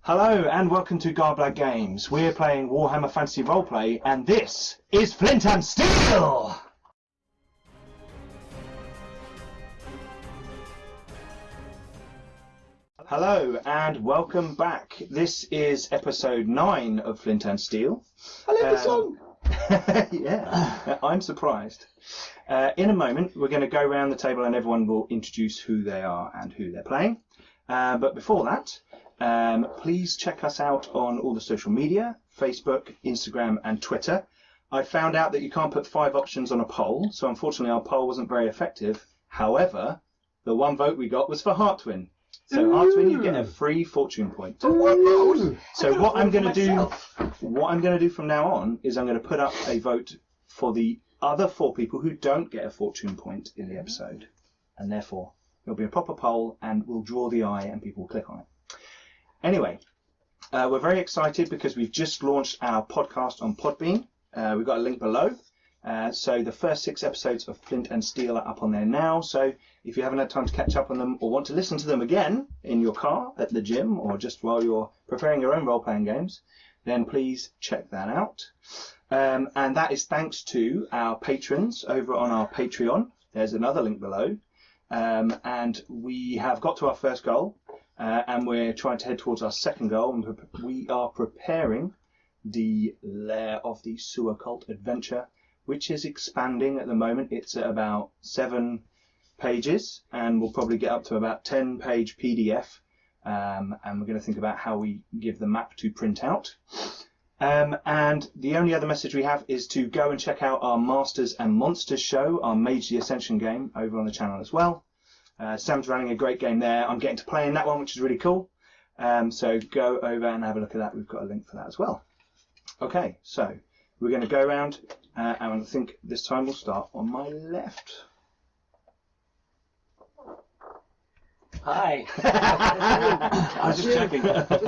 Hello and welcome to Garblag Games. We're playing Warhammer Fantasy Roleplay and this is Flint Steel! Hello and welcome back. This is episode 9 of Flint Steel. I love the song! Yeah, I'm surprised. In a moment we're going to go around the table and everyone will introduce who they are and who they're playing. But before that, please check us out on all the social media, Facebook, Instagram and Twitter. I found out that you can't put 5 options on a poll, so unfortunately our poll wasn't very effective. However, the one vote we got was for Heartwin. So Heartwin, you get a free fortune point. So what I'm going to do from now on is I'm going to put up a vote for the other 4 people who don't get a fortune point in the episode. And therefore, it'll be a proper poll and we'll draw the eye and people will click on it. Anyway, we're very excited because we've just launched our podcast on Podbean. We've got a link below. So the first 6 episodes of Flint and Steel are up on there now. So if you haven't had time to catch up on them or want to listen to them again in your car, at the gym, or just while you're preparing your own role-playing games, then please check that out. And that is thanks to our patrons over on our Patreon. There's another link below. And we have got to our first goal. And we're trying to head towards our second goal. And we are preparing the Lair of the Sewer Cult adventure, which is expanding at the moment. It's at about 7 pages, and we'll probably get up to about 10-page PDF. And we're going to think about how we give the map to print out. And the only other message we have is to go and check out our Masters and Monsters show, our Mage the Ascension game, over on the channel as well. Sam's running a great game there. I'm getting to play in that one, which is really cool. So go over and have a look at that. We've got a link for that as well. Okay, so we're going to go around, and I think this time we'll start on my left. Hi. I was just checking.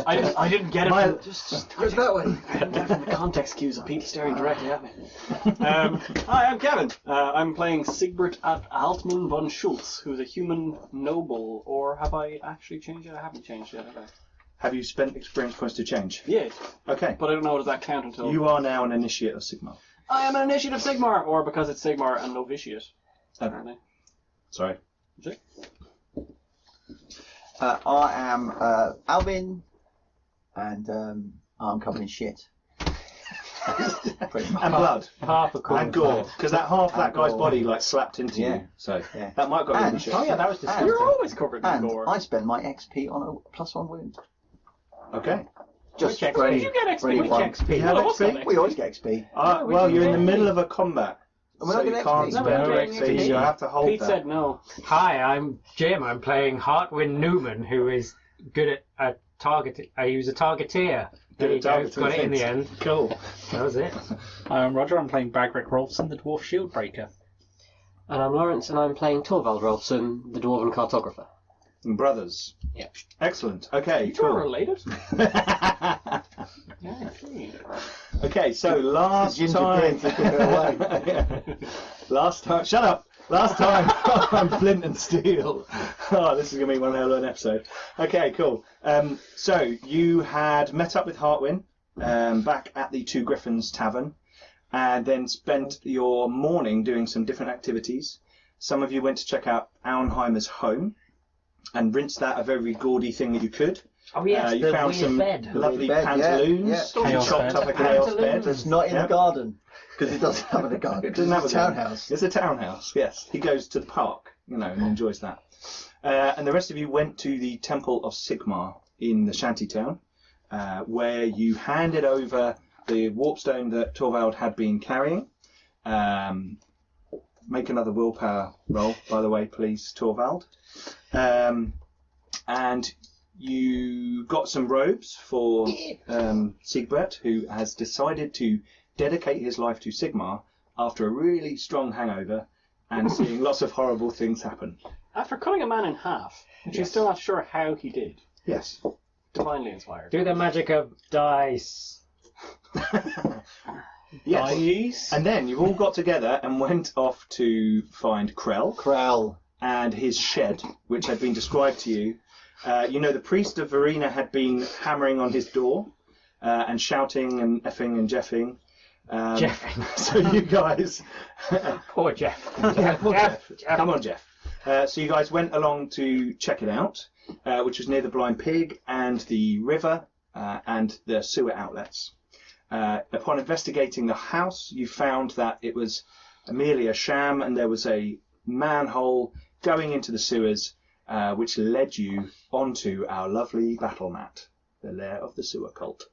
I didn't get it. Just Goes that way. I didn't get it from the context cues of people staring directly at me. Hi, I'm Kevin. I'm playing Sigbert Altman von Schultz, who's a human noble. Or have I actually changed it? I haven't changed it, have I? Have you spent experience points to change? Yeah. Okay. But I don't know, does that count until... You are now an initiate of Sigmar. I am an initiate of Sigmar, or because it's Sigmar and novitiate, apparently. Sorry. Is it? I am Alvin, and I'm covered in shit. Pretty much. And blood. Half a coin. And gore. Because that half that guy's gore. body like slapped into Yeah. you. So Yeah. that might have got you in And- shit. Oh yeah, that was disgusting. You're always covered in And gore. I spend my XP on a +1 wound. Okay. Just Which for Did any- you get for any XP? one. XP. You have All of us got XP? We always get XP. we Well, didn't you're in get the middle any. of a combat. And we're So not you getting can't XP. No, we're spend not your getting XP, XP. you have to hold Pete that. said no. Hi, I'm Jim. I'm playing Heartwin Newman, who is good at target. He was a targeteer. There you go. Got it in the end. Cool. That was it. I'm Roger, I'm playing Bagric Rolfson, the Dwarf Shieldbreaker. And I'm Lawrence, and I'm playing Torvald Rolfson, the Dwarven Cartographer. And brothers. Yeah. Excellent. Okay, You cool. are related? Yeah, see. Okay, so last Ginger time... beer took it away. Yeah. Last time... Shut up! Last time on Flint and Steel. Oh, this is going to be one hell of an episode. Okay, cool. So you had met up with Heartwin back at the Two Griffins Tavern and then spent your morning doing some different activities. Some of you went to check out Auenheimer's home and rinsed that of every gaudy thing that you could. Oh yes, You the found weird some bed. lovely Bed, yeah, pantaloons. yeah. You Chaos chopped bed. up a chaos bed. That's not in Yeah. the garden, because it doesn't have a garden. It doesn't have It's a a garden. townhouse. It's a townhouse, yes. He goes to the park, and enjoys that. And the rest of you went to the Temple of Sigmar in the shantytown, where you handed over the warpstone that Torvald had been carrying. Make another willpower roll, by the way, please, Torvald. And you got some robes for Sigbert, who has decided to dedicate his life to Sigmar after a really strong hangover and seeing lots of horrible things happen. After cutting a man in half, which you're still not sure how he did. Yes. Divinely inspired. Do the magic of dice. Yes. Nice. And then you all got together and went off to find Krehl Krehl. and his shed, which had been described to you. You know, the priest of Verena had been hammering on his door and shouting and effing and jeffing. Jeff. So you guys... Poor Jeff. Yeah, poor Jeff. Come on, Jeff. So you guys went along to check it out, which was near the Blind Pig and the river and the sewer outlets. Upon investigating the house, you found that it was merely a sham, and there was a manhole going into the sewers, which led you onto our lovely battle mat, the Lair of the Sewer Cult.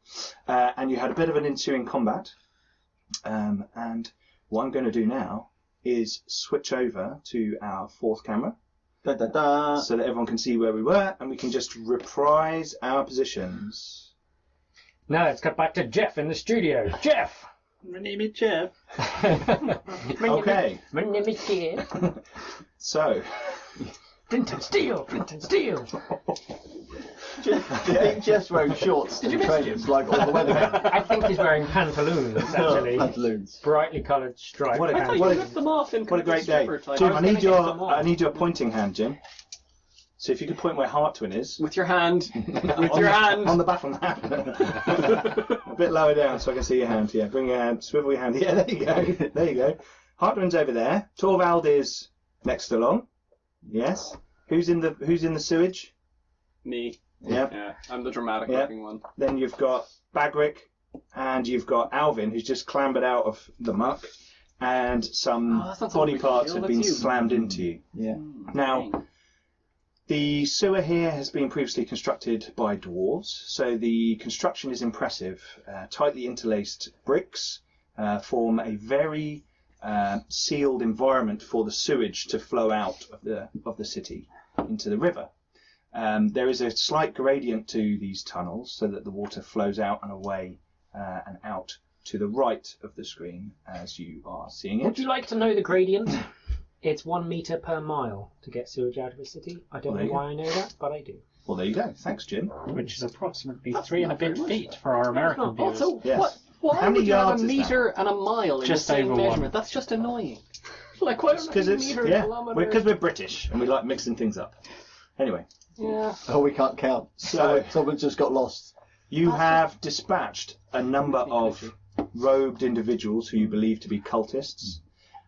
And you had a bit of an ensuing combat. And what I'm going to do now is switch over to our fourth camera Da, da, da. so that everyone can see where we were, and we can just reprise our positions. Now let's cut back to Jeff in the studio. Jeff! My name is Jeff. Okay. My name is Jeff. So, Flint and Steel! Flint and Steel! Do you think Jeff's wearing shorts and trainers like all the weathermen? I think he's wearing pantaloons, actually. Pantaloons. Brightly coloured stripes. What a- I thought what you a- left them off in what a great day. Type. Jim, was I gonna need get them all. your pointing hand, Jim. So if you could point where Heartwin is. With your hand. With on your the, hand. on the battle map. A bit lower down so I can see your hand. Yeah, bring your hand, swivel your hand. Yeah, there you go. There you go. Heartwin's over there. Torvald is next along. Yes. Who's in the sewage? Me. Yeah. Yeah, I'm the dramatic Yeah. looking one. Then you've got Bagric, and you've got Alvin, who's just clambered out of the muck, and some Oh, that's not body so big parts deal, have been that's you. slammed into you. Yeah. Now, the sewer here has been previously constructed by dwarves, so the construction is impressive. Tightly interlaced bricks form a very sealed environment for the sewage to flow out of the city into the river. There is a slight gradient to these tunnels so that the water flows out and away and out to the right of the screen as you are seeing it. Would you like to know the gradient? It's 1 metre per mile to get sewage out of a city. I don't Well, there know you why I know that, but I do. Well, there you go. Thanks, Jim. Which is approximately 3 and a bit feet for our American viewers. Also, Yes. why How many would you have yards a is that? metre and a mile in Just the same over one. measurement? That's just annoying. Like, why don't Because I it's metre, yeah, kilometre? because we're British and we like mixing things up. Anyway, Yeah. Oh, we can't count. So- Someone just got lost. you have dispatched a number of robed individuals who you believe to be cultists,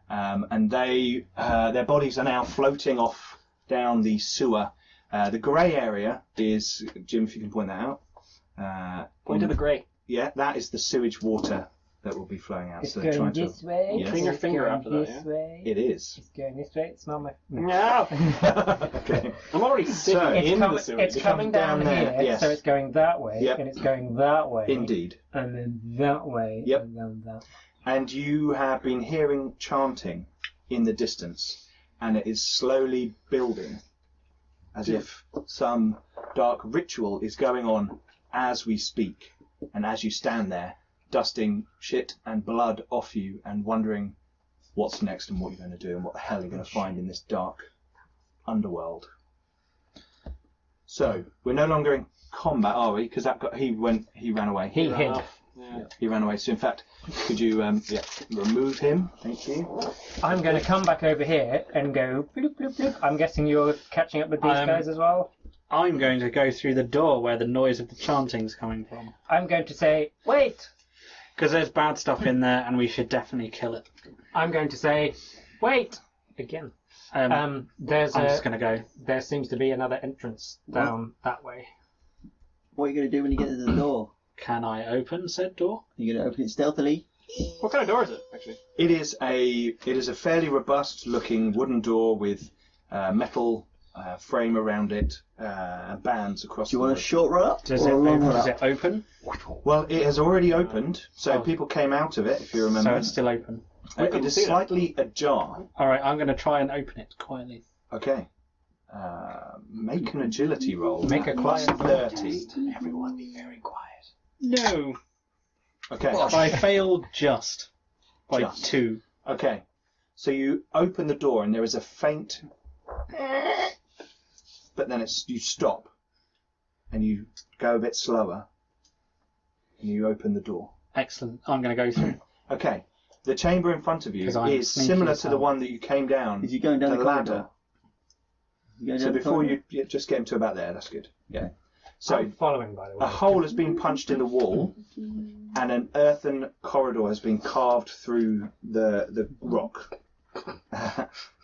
and they their bodies are now floating off down the sewer. The grey area is, Jim, if you can point that out. Point to the grey. Yeah, that is the sewage water that will be flowing out. It's So they're going trying this way. Yes. Clean your It's finger going after that, this yeah? way. It is. It's going this way. It's not my... No. Okay. I'm already sitting So- It's, in com- the sewage. it's It coming comes down, down there, here, yes. so it's going that way, Yep. and it's going that way, Indeed. and then that way, Yep. and then that. And you have been hearing chanting in the distance, and it is slowly building, as if some dark ritual is going on as we speak, and as you stand there, dusting shit and blood off you and wondering what's next and what you're going to do and what the hell you're going to find in this dark underworld. So, we're no longer in combat, are we? Because he ran away. He hid. Yeah. He ran away. So, in fact, could you remove him? Thank you. I'm going to come back over here and go bloop, bloop, bloop. I'm guessing you're catching up with these guys as well? I'm going to go through the door where the noise of the chanting's coming from. I'm going to say, wait! Because there's bad stuff in there and we should definitely kill it. I'm going to say, wait! Again. There's I'm just going to go. There seems to be another entrance down that way. What are you going to do when you get to the door? Can I open said door? Are you going to open it stealthily? What kind of door is it, actually? It is a fairly robust looking wooden door with metal frame around it, and bands across. Do you the want a wood. short run up Does it, or a long run does up? it open? Well, it has already opened, so Oh. people came out of it. If you So remember, it's still open. it is slightly ajar. Alright, I'm going to try and open it quietly. Okay. Make an agility roll. Make a plus quiet 30. Everyone be very quiet. No. Okay. I failed just by Just. 2. Okay. So you open the door and there is a faint, but then you stop, and you go a bit slower, and you open the door. Excellent. I'm going to go through. Okay. The chamber in front of you 'Cause I'm is sneaky similar as to the hell. one that you came down. Is he going down the ladder. corridor? So before you just get him to about there, that's good. Yeah. So I'm following, by the way. a hole has been punched in the wall, and an earthen corridor has been carved through the rock.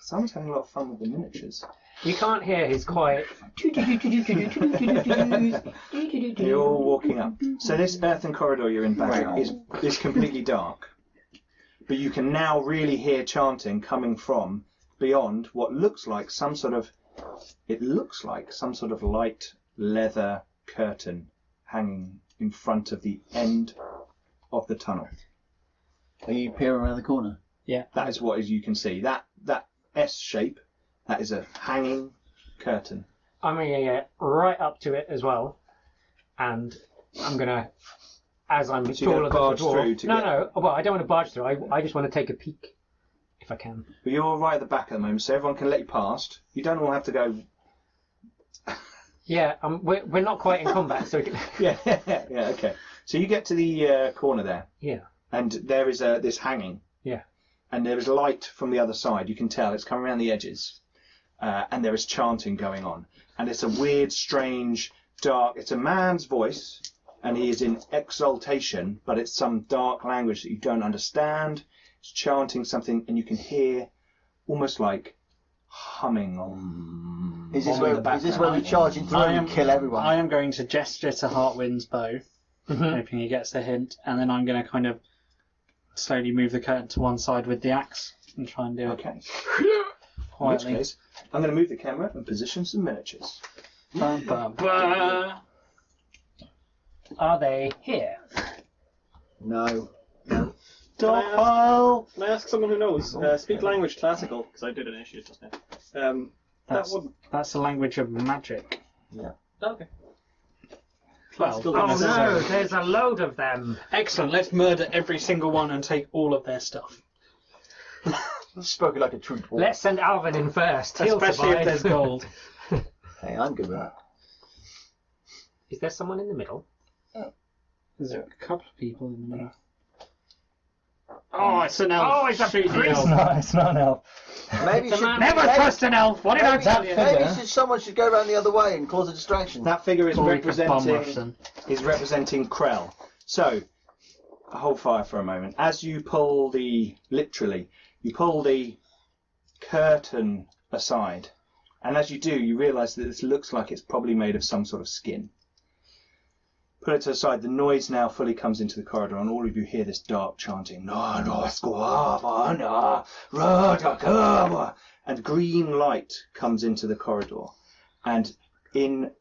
Someone's having a lot of fun with the miniatures. You can't hear his quiet. You're all walking up. So this earthen corridor you're in back is completely dark, but you can now really hear chanting coming from beyond what looks like some sort of light leather curtain hanging in front of the end of the tunnel. Are you peering around the corner? Yeah. That is what you can see. That S shape, that is a hanging curtain. I'm going to get right up to it as well, and I'm going to, as I'm So you're taller gonna than the barge through dwarf. to No, get- no. Well, I don't want to barge through. I just want to take a peek, if I can. But you're right at the back at the moment, so everyone can let you past. You don't all have to go. Yeah, we're not quite in combat, so we can... Yeah, okay. So you get to the corner there, Yeah. and there is this hanging. Yeah. And there is light from the other side. You can tell it's coming around the edges, and there is chanting going on. And it's a weird, strange, dark. It's a man's voice, and he is in exaltation, but it's some dark language that you don't understand. It's chanting something, and you can hear almost like humming on. Is this where we charge in through and kill everyone? I am going to gesture to Heartwind's bow, hoping he gets the hint, and then I'm going to kind of slowly move the curtain to one side with the axe and try and do it Okay. In which quietly. case, I'm going to move the camera and position some miniatures. Bum, bum, bum. Are they here? No. Can I ask someone who knows? Speak language classical, because I did initiate just now. That's the language of magic. Okay. Well, Oh no, there's a load of them. excellent. Let's murder every single one and take all of their stuff. Spoken like a true dwarf. Let's send Alvin in first. He'll Especially if survive. there's gold. Hey, I'm good with that. Is there someone in the middle? There's a couple of people in the middle. Oh, it's an elf. Oh, it's a Shoot the priest. elf. It's not an elf. Maybe Never trust an elf. What did I tell you? Maybe someone should go around the other way and cause a distraction. That figure is Or we could bum rush representing them. Krehl. So, hold fire for a moment. As you pull the curtain aside, and as you do, you realise that this looks like it's probably made of some sort of skin. Put it to the side. The noise now fully comes into the corridor, and all of you hear this dark chanting. And green light comes into the corridor, and in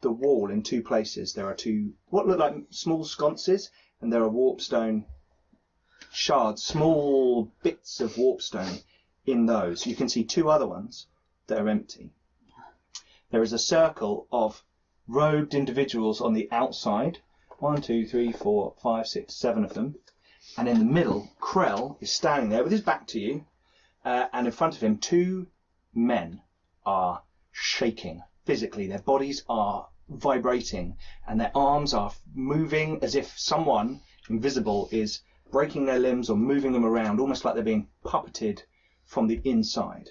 the wall, in two places, there are two what look like small sconces, and there are warpstone shards, small bits of warpstone in those. You can see two other ones that are empty. There is a circle of robed individuals on the outside. 1, 2, 3, 4, 5, 6, 7 of them. And in the middle, Krehl is standing there with his back to you, and in front of him, two men are shaking physically. Their bodies are vibrating, and their arms are moving as if someone invisible is breaking their limbs or moving them around, almost like they're being puppeted from the inside.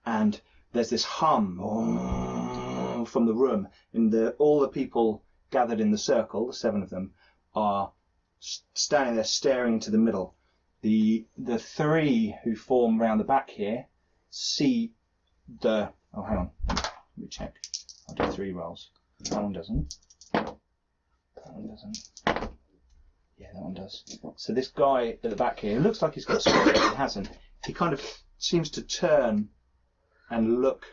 And there's this hum from the room, and all the people gathered in the circle, the 7 of them, are standing there staring into the middle. The 3 who form round the back here see the... Oh, hang on. Let me check. I'll do 3 rolls. That one doesn't. That one doesn't. Yeah, that one does. So this guy at the back here, who looks like he's got a sword, but he hasn't. He kind of seems to turn and look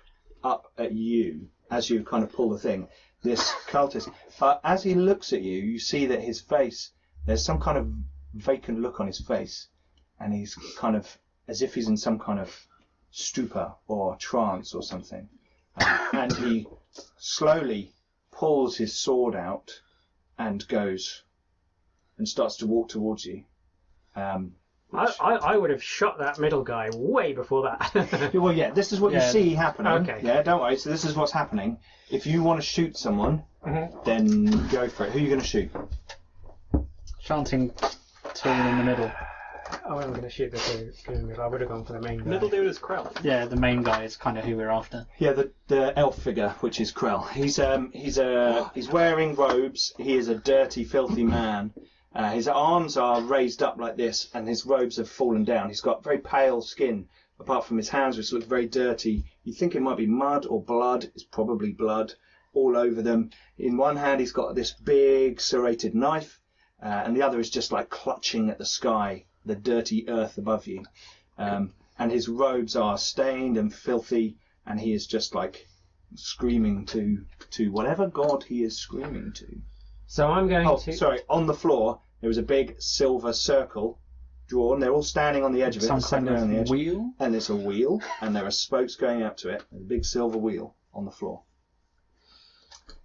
up at you as you kind of pull the thing. This cultist. But as he looks at you, you see that his face, there's some kind of vacant look on his face, and he's kind of as if he's in some kind of stupor or trance or something. And he slowly pulls his sword out and goes and starts to walk towards you. I would have shot that middle guy way before that. Well, yeah, this is what you see happening. Okay. Yeah, don't worry. So this is what's happening. If you want to shoot someone, then go for it. Who are you going to shoot? Chanting tool in the middle. Oh, I'm going to shoot the two. I would have gone for the main guy. Middle dude is Krehl. Yeah, the main guy is kind of who we're after. Yeah, the elf figure, which is Krehl. He's wearing robes. He is a dirty, filthy man. His arms are raised up like this, and his robes have fallen down. He's got very pale skin, apart from his hands, which look very dirty. You think it might be mud or blood. It's probably blood all over them. In one hand, he's got this big serrated knife, and the other is just like clutching at the sky, the dirty earth above you. And his robes are stained and filthy, and he is just like screaming to whatever god he is screaming to. So I'm going to... Sorry, on the floor, there was a big silver circle drawn. They're all standing on the edge of it. Some sitting kind around the of edge. wheel? And there's a wheel, and there are spokes going up to it. There's a big silver wheel on the floor.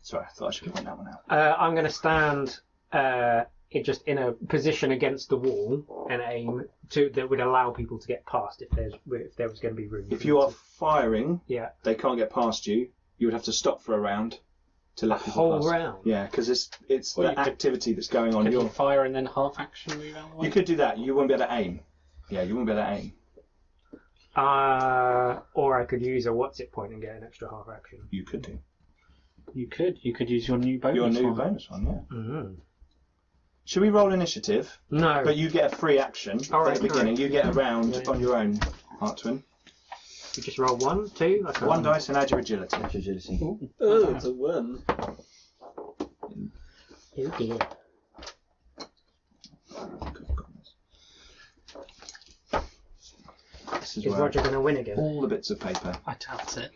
Sorry, I thought I should point that one out. I'm going to stand just in a position against the wall and aim that would allow people to get past if there was going to be room. If you are firing, yeah, they can't get past you. You would have to stop for a round to let people whole pass. round. Yeah, because it's Well, the activity that's going on. Could you fire and then half action move out of the way? You could do that. You wouldn't be able to aim. Yeah, you wouldn't be able to aim. Or I could use a what's it point and get an extra half action. You could do. You could use your new bonus Your new one. bonus one, yeah. Mm-hmm. Should we roll initiative? No. But you get a free action Alright, at the beginning. correct. You get a round Yeah. on your own, Heart Twin. You just roll 1, 2. That's One dice and add your agility. Agility. Oh, it's a 1. Oh dear. This is Is where Roger going to win again? all the bits of paper. I doubt it.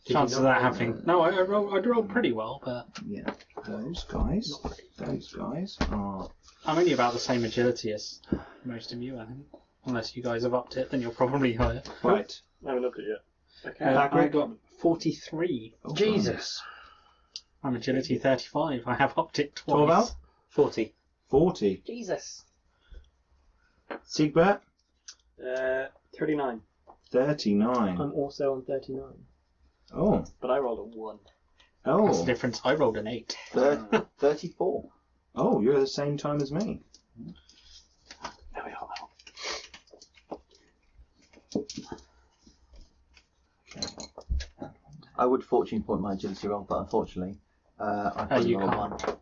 Did Chances you of not that roll? happening. No, I rolled pretty well, but Yeah, those guys are. I'm only about the same agility as most of you, I think. Unless you guys have upped it, then you're probably higher. Right. I haven't looked at it yet. Okay. I got 43. Oh, Jesus. I'm agility 35. I have upped it twice. 12 out? 40. 40. Jesus. Siegbert? 39. 39. I'm also on 39. Oh. But I rolled a 1. That's the Oh. difference. I rolled an 8. 34. Oh, you're the same time as me. There we are. I would fortune point my agility roll, but unfortunately, I couldn't you roll a can't. 1.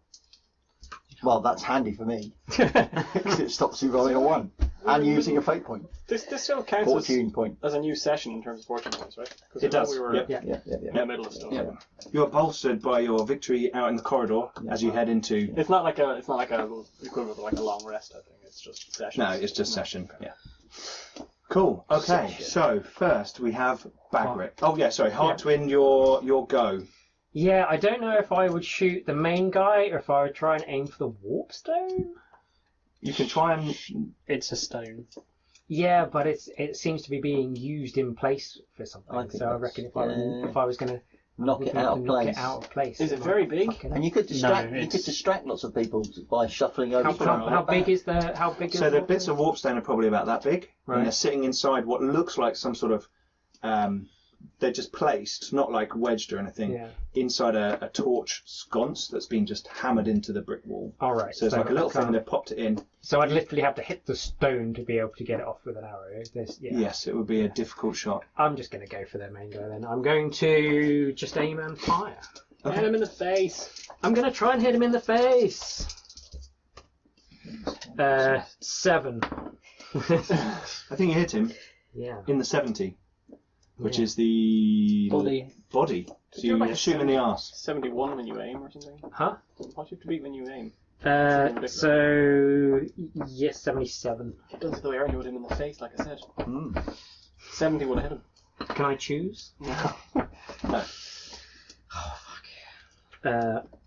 Well, that's handy for me, because it stops you rolling a 1 and using a fate point. This still counts Fortune point. as a new session in terms of fortune points, right? 'Cause It I thought does, We were yep. in Yeah. Yeah. the middle of stuff. Yeah. You're bolstered by your victory out in the corridor as you head into. It's not like a equivalent of like a long rest. I think it's just session. No, it's just session. Yeah. Cool. Okay. So first we have Bagric. Oh yeah. Sorry. Heart Twin. Your go. Yeah, I don't know if I would shoot the main guy or if I would try and aim for the warp stone. You can try and. It's a stone. Yeah, but it seems to be being used in place for something. I think So I that's- reckon if yeah. I was going to Knock it out of knock place. it out of place. Is it might very big? fuck it up. And you could distract. No, you it's- could distract lots of people by shuffling over. How big is the So the warp bits stone? of warpstone are probably about that big, Right. and they're sitting inside what looks like some sort of. They're just placed, not like wedged or anything, Yeah. inside a torch sconce that's been just hammered into the brick wall. All right. So it's like a little I thing, can't- they've popped it in. So I'd literally have to hit the stone to be able to get it off with an arrow. Yeah. Yes, it would be a difficult shot. I'm just going to go for their main guy then. I'm going to just aim and fire. Okay. Hit him in the face. I'm going to try and hit him in the face. 7. I think you hit him Yeah. in the 70, which Yeah. is the Body. So you shoot him in the arse. 71 when you aim or something. Huh? What do you have to beat when you aim? So yes, 77. It doesn't the way around. You would hit him in the face, like I said. Hmm. 70 would have hit him. Can I choose? No. No.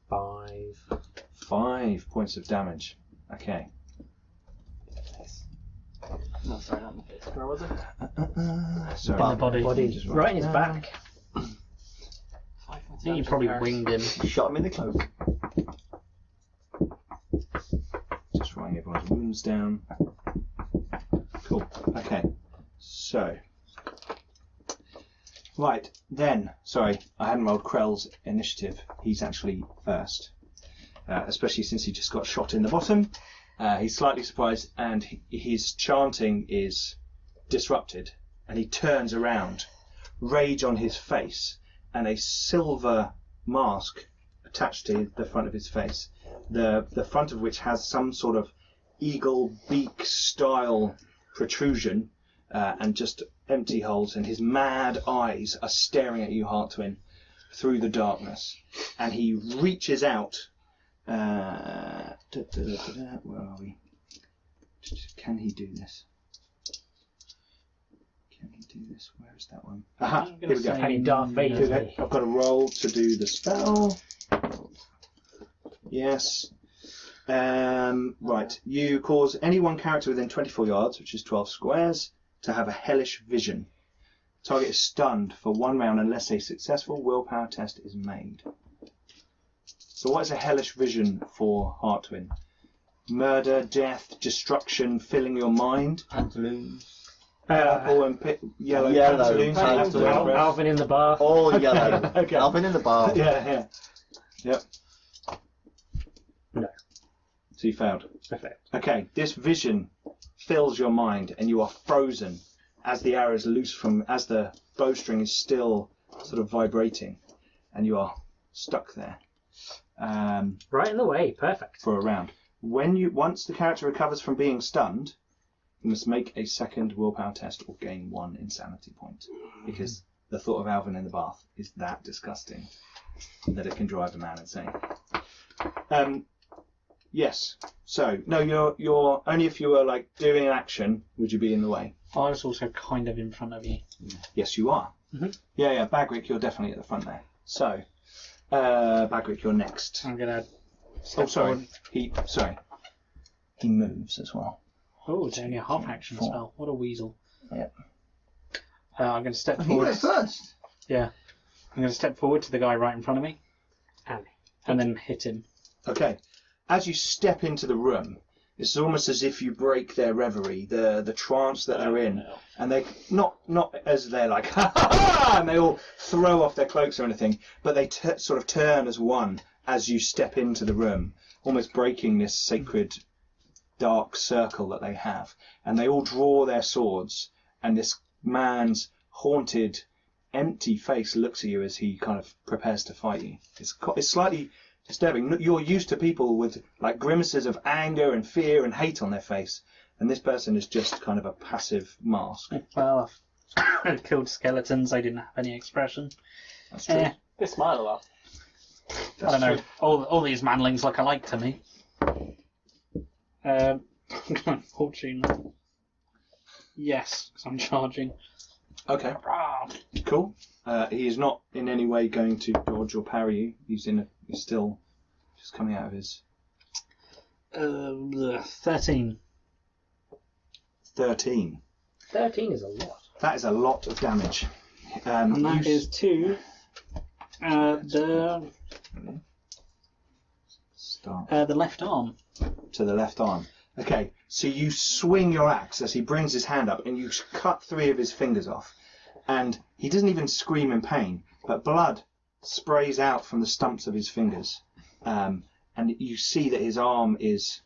5. 5 points of damage. Okay. No, sorry, not in the face. Where was it? Sorry. In the body. Body, Just right in his down. back. 5 I think you probably winged him. Shot him in the cloak. Just writing everyone's wounds down. Cool. Okay. So. Right, then. Sorry, I hadn't rolled Krehl's initiative. He's actually first. Especially since he just got shot in the bottom. He's slightly surprised, and his chanting is disrupted, and he turns around, rage on his face, and a silver mask attached to the front of his face, the front of which has some sort of eagle beak style protrusion, and just empty holes, and his mad eyes are staring at you, Heartwin, through the darkness. And he reaches out. Where are we? Can he do this? Can he do this? Where is that one? Aha! Here we go. Any Darth Vader. I've got to roll to do the spell. Yes. Right. You cause any one character within 24 yards, which is 12 squares, to have a hellish vision. Target is stunned for 1 round unless a successful willpower test is made. So what is a hellish vision for Heartwin? Murder, death, destruction filling your mind. Pantaloons. Purple and yellow pantaloons. Alvin in the bar. All yellow. Okay. Alvin in the bar. Yeah. Yep. No. So you failed. Perfect. Okay, this vision fills your mind, and you are frozen as the arrow is loose as the bowstring is still sort of vibrating, and you are stuck there. Right in the way. Perfect. For a round. Once the character recovers from being stunned, you must make a second willpower test or gain 1 insanity point, because the thought of Alvin in the bath is that disgusting that it can drive a man insane. Yes. So no, you're only if you were like doing an action would you be in the way. I was also kind of in front of you. Yes, you are. Mm-hmm. Yeah. Bagric, you're definitely at the front there. So, Bagric, you're next. I'm gonna. Oh, sorry. He moves as well. Oh, it's only a half action 4. spell. What a weasel. Yep. I'm going to step You forward. go first. Yeah. I'm going to step forward to the guy right in front of me. And then hit him. Okay. As you step into the room, it's almost as if you break their reverie, the trance that they're in, and they not as they're like ha ha ha, and they all throw off their cloaks or anything, but they sort of turn as one as you step into the room, almost breaking this sacred dark circle that they have, and they all draw their swords, and this man's haunted, empty face looks at you as he kind of prepares to fight you. It's slightly disturbing. You're used to people with like grimaces of anger and fear and hate on their face, and this person is just kind of a passive mask. Well, I've killed skeletons. They didn't have any expression. That's true. They smile a lot. I don't know. All these manlings look alike to me. Fortune. Yes, because I'm charging. Okay. Cool. He is not in any way going to dodge or parry you. He's still just coming out of his 13. 13. 13 is a lot. That is a lot of damage. And that is to the left arm. To the left arm. Okay, so you swing your axe as he brings his hand up and you cut 3 of his fingers off. And he doesn't even scream in pain, but blood sprays out from the stumps of his fingers. And you see that his arm is...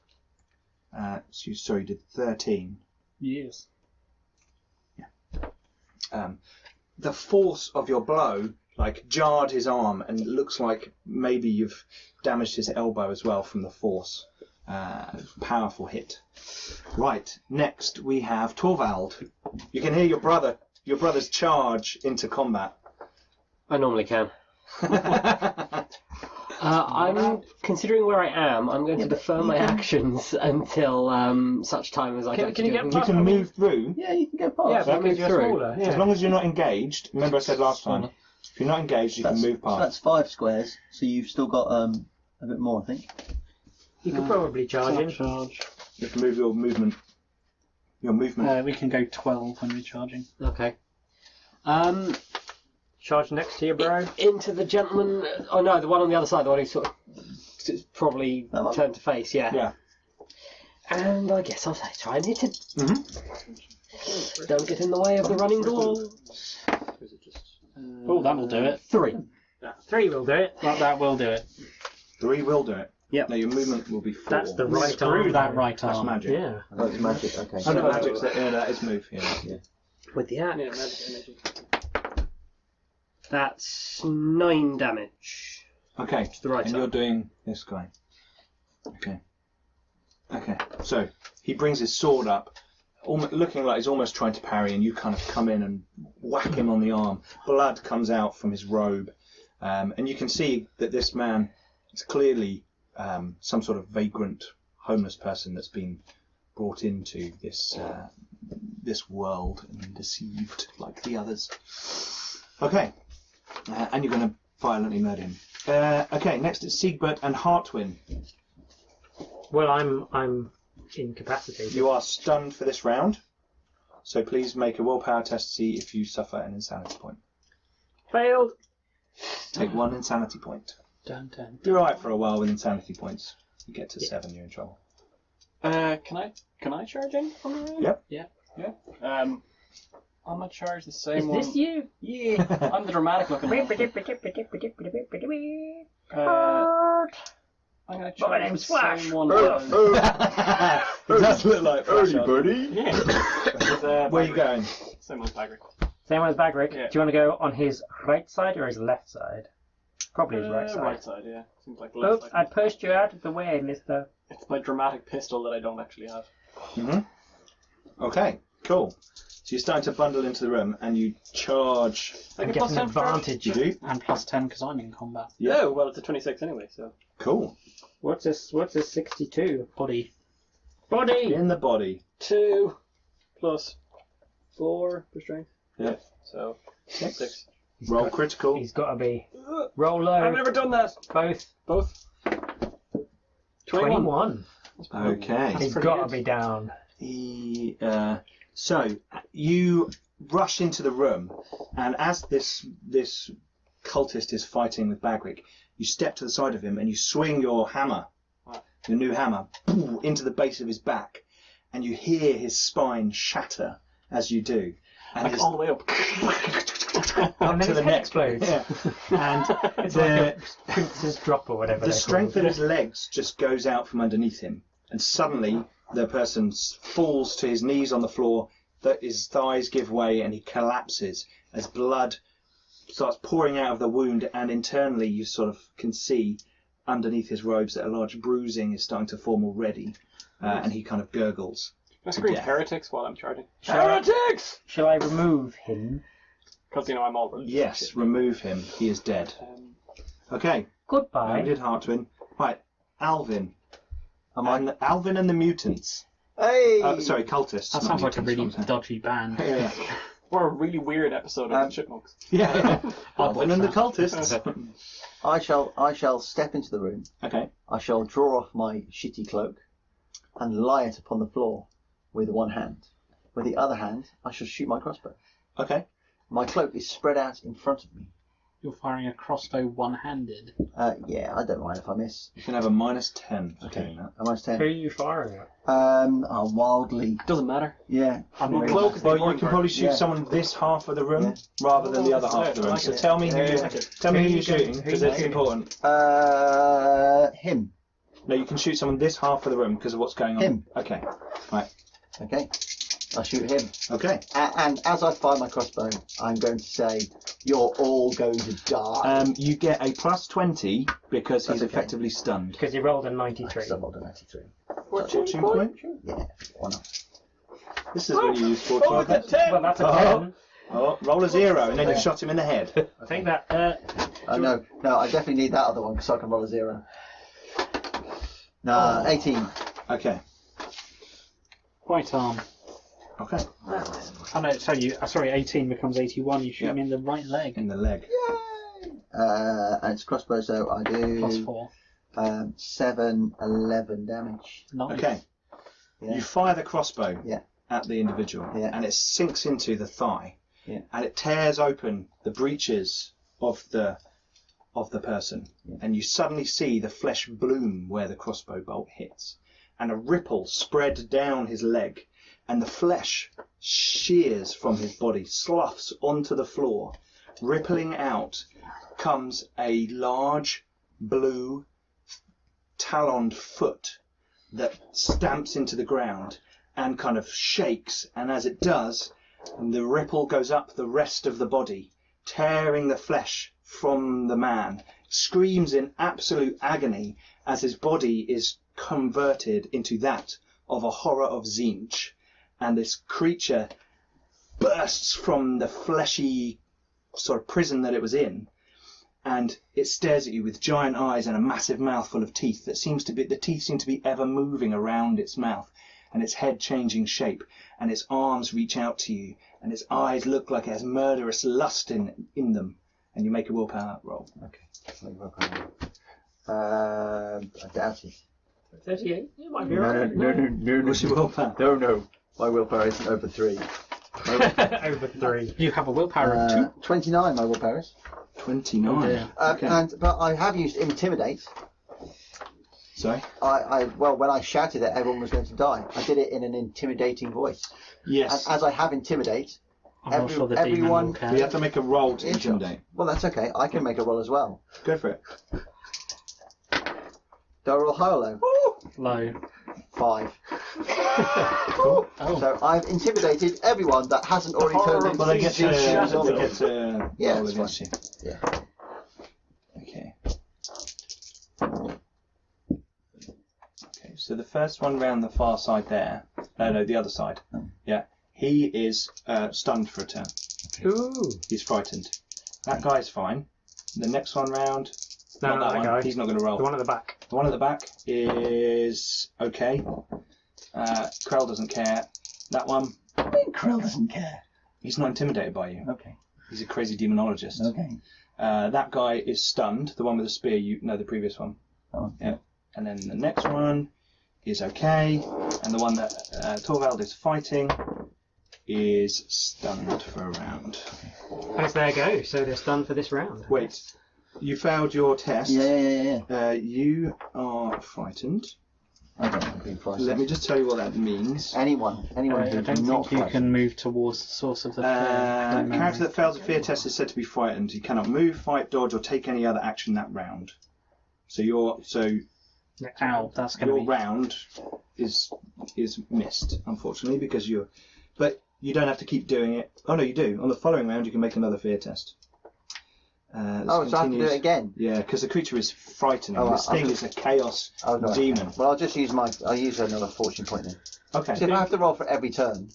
you did 13. Yes. Yeah. The force of your blow jarred his arm, and it looks like maybe you've damaged his elbow as well from the force. Powerful hit. Right, next we have Torvald. You can hear your brother's charge into combat. I normally can. I'm considering where I am. I'm going to defer my actions until such time as I get to do it. You can move through. Yeah, you can go past. Yeah, That because moves you're through. smaller. Yeah. As long as you're not engaged. Remember I said last time, if you're not engaged, you can move So past. that's 5 squares. So you've still got a bit more, I think. You could probably charge him. Charge. You can move your movement. We can go 12 when we're charging. Okay. Charge next to you, bro. Into the gentleman. Oh no, the one on the other side, the one who's sort of probably That one? turned to face. Yeah. Yeah. And I guess I'll say try and hit him. Mm-hmm. Don't get in the way of the running door. Oh, that will do it. 3. 3 will do it. That will do it. 3 will do it. Yep. No, your movement will be 4. That's the right Screw arm. that right That's arm. magic. Yeah. Oh, it's magic. Okay. So magic's that is move. Yeah. With the axe. Yeah, magic energy. That's 9 damage. Okay. To the right and arm. you're doing this guy. Okay. Okay. So he brings his sword up, looking like he's almost trying to parry, and you kind of come in and whack him on the arm. Blood comes out from his robe, and you can see that this man is clearly some sort of vagrant, homeless person that's been brought into this this world and deceived like the others. Okay, and you're going to violently murder him. Okay, next it's Siegbert and Hartwin. Well, I'm incapacitated. You are stunned for this round, so please make a willpower test to see if you suffer an insanity point. Failed. Take 1 insanity point. Dun, dun. You're alright for a while with insanity points. You get to 7, you're in trouble. Can I charge in on the round? Yep. Yeah. I'm gonna charge the same Is one. this you? Yeah. I'm the dramatic looking one. I'm gonna charge My name's the Flash. same one. It does look like Flash on. buddy. Yeah. Where are you going? Same one's Bagric. Same as Bagric. Yeah. Do you want to go on his right side or his left side? Probably his right side. Right side, yeah. Seems like the left Oops, side. I pushed you out of the way, mister. It's my dramatic pistol that I don't actually have. Okay, cool. So you're starting to bundle into the room and you charge. I I'm get plus getting 10 charge? advantage. You do? And plus 10 because I'm in combat. Yeah. Oh, well, it's a 26 anyway, so. Cool. What's this 62? Body. Body! In the body. 2 plus 4 for strength. Yeah. So, 6. Roll critical. He's got to be. Roll low. I've never done that. Both. 21. Okay. He's got to be down. So you rush into the room, and as this cultist is fighting with Bagric, you step to the side of him and you swing your hammer, your new hammer, into the base of his back, and you hear his spine shatter as you do. And Like all the way up. And then to his the head neck. explodes. Yeah. And It's the, like a Prince's drop or whatever. the strength of his legs just goes out from underneath him, and suddenly the person falls to his knees on the floor, that his thighs give way, and he collapses as blood starts pouring out of the wound, and internally you sort of can see underneath his robes that a large bruising is starting to form already, and he kind of gurgles. Can I scream Yeah. heretics while I'm charging? Heretics! Shall I remove him? Because, I'm all religious. Yes, remove him. He is dead. Okay, Goodbye. did Hartwin. Right, Alvin. Am I? Alvin and the Mutants. Hey! Sorry, Cultists. That not sounds like a mutants, really what I'm saying. dodgy band. Yeah. Or a really weird episode of the Chipmunks. Yeah. Alvin and the Cultists. I shall step into the room. Okay. I shall draw off my shitty cloak and lie it upon the floor with one hand. With the other hand, I shall shoot my crossbow. Okay. My cloak is spread out in front of me. You're firing a crossbow one-handed. Yeah, I don't mind if I miss. You can have a -10 for Okay. doing that. Am I 10? Who are you firing at? Wildly. Doesn't matter. Yeah. Well, cloak is the Well, you important can part. probably shoot Yeah. someone this half of the room Yeah. rather than the other half of the room. like So it. tell me who you tell me who you're shooting because it's important. Him. No, you can shoot someone this half of the room because of what's going on. Him. Okay. Right. Okay. I shoot him. Okay. And as I fire my crossbow, I'm going to say, "You're all going to die." You get a +20 because he's That's okay. effectively stunned. Because he rolled a 93. Because I rolled a 93. Fortune point? Yeah, why not? This is when you use fortune Oh, point. it's a 10! Well, that's a Oh. 10. Oh, roll a 0 and then you shot him in the head. I think that. No, I definitely need that other one because I can roll a 0. No, 18. Okay. Right arm. Okay. Oh no, so 18 becomes 81. You shoot Yep. him in the right leg. In the leg. And it's crossbow, so I do +4. 7, 11 damage. Nice. Okay. Yeah. You fire the crossbow Yeah. at the individual, Yeah. and it sinks into the thigh, Yeah. and it tears open the breeches of the person, Yeah. and you suddenly see the flesh bloom where the crossbow bolt hits, and a ripple spread down his leg, and the flesh shears from his body, sloughs onto the floor. Rippling out comes a large blue taloned foot that stamps into the ground and kind of shakes, and as it does, the ripple goes up the rest of the body, tearing the flesh from the man, screams in absolute agony as his body is converted into that of a horror of Tzeentch, and this creature bursts from the fleshy sort of prison that it was in, and it stares at you with giant eyes and a massive mouth full of teeth that the teeth seem to be ever moving around its mouth, and its head changing shape, and its arms reach out to you, and its eyes look like it has murderous lust in them. And you make a willpower roll. Okay. I doubt it. 38. You might be right. No. What's your willpower? No. My willpower isn't over 3. Over 3. You have a willpower of 2. 29, my willpower is. 29. dear. Okay. But I have used Intimidate. Sorry? Well, when I shouted that everyone was going to die, I did it in an intimidating voice. Yes. And as I have Intimidate, I'm not sure the demon everyone... will care. You have to make a roll to Intimidate. intimidate. Well, that's okay. I can make a roll as well. Go for it. Do I roll high or low? Low. 5. Oh. So I've intimidated everyone that hasn't already turned into Well, they get to, shoes on they them. get to Yeah, roll that's against you. Yeah. Okay. Okay, so the first one round the far side there. No, the other side. Yeah. He is stunned for a turn. Ooh. He's frightened. That guy's fine. The next one round. No, not not that one. guy. He's not going to roll. The one at the back. The one at the back is okay. Krehl doesn't care. That one, I mean, Krehl doesn't care. he's not intimidated by you. Okay. He's a crazy demonologist. Okay. That guy is stunned. The one with the spear, the previous one. Oh. Yeah. And then the next one is okay. And the one that Torvald is fighting is stunned for a round. And it's their go, so they're stunned for this round. Wait, you failed your test. Yeah. You are frightened. I don't want to be frightened. Let me just tell you what that means. Anyone I who's don't not think you frightened. can move towards the source of the fear. Character that fails a fear test is said to be frightened. He cannot move, fight, dodge, or take any other action that round. So your Ow, that's going to be... round is missed, unfortunately, because you're. But you don't have to keep doing it. Oh no, you do. On the following round, you can make another fear test. So I have to do it again? Yeah, because the creature is frightening. Oh, This thing is a chaos demon. Well, I'll just use I'll use another fortune point then. Okay. So if I have to roll for every turn,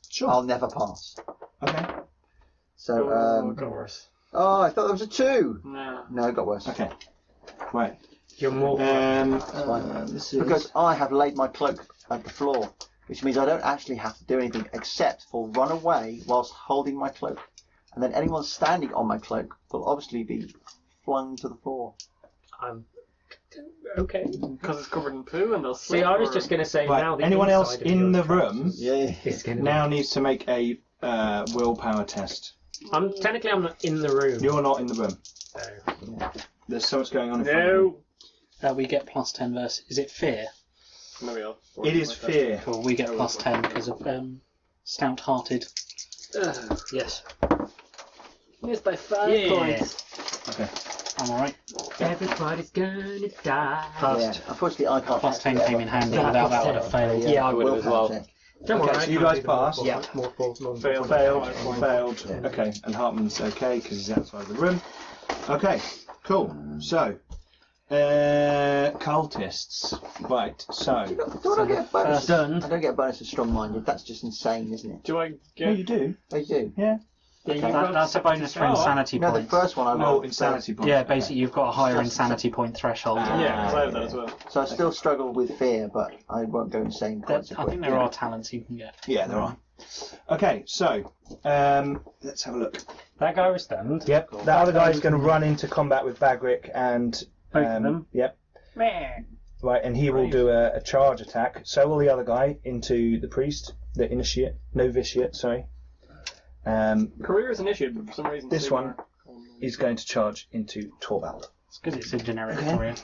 Sure. I'll never pass. Okay. So, it got worse. oh, I thought there was a 2. No. No, it got worse. Okay. Right. You're more... This is... Because I have laid my cloak at the floor, which means I don't actually have to do anything except for run away whilst holding my cloak. And then anyone standing on my cloak will obviously be flung to the floor. Okay. Because it's covered in poo and they'll See, slip. I was just going to say Right, now the anyone else inside of in your the trousers room is going to now needs to make a willpower test. Technically, I'm not in the room. You're not in the room. So. There's so much going on in front of you. No. we get plus 10 versus... Is it fear? There we are. It is fear. Cool, we get plus 10 because of stout-hearted. Yes. Missed by 5 Yeah. points. Okay. I'm alright. Everybody's gonna die. Yeah, unfortunately I can't. Plus 10 came in handy, without that would have failed. Yeah, I would have as Willpower well. check. Don't Okay, worry, so I you can't guys do the more passed? full- Yeah. More full. Failed. Okay, and Hartman's okay because he's outside the room. Okay, cool. So, cultists. Right, so. Do I get a bonus? Stunned. I don't get a bonus for strong-minded. That's just insane, isn't it? Do I Yeah, get... you do. They do. Yeah. Yeah, That's a bonus for insanity No, the points. first one I Oh, rolled. insanity points. Yeah, basically you've got a higher insanity point threshold. Yeah, because I have that as well. So I still struggle with fear, but I won't go insane quite so I quick. think there are talents you can get. Yeah, there are. Okay, so let's have a look. That guy was stunned. Yep, that other guy's going to run into combat with Bagric and Both of them? Yep. Right, and he will do a charge attack. So will the other guy into the priest, the novitiate. Sorry. Career is initiate, but for some reason... This one is going to charge into Torvald. It's because it's a generic Okay. for you.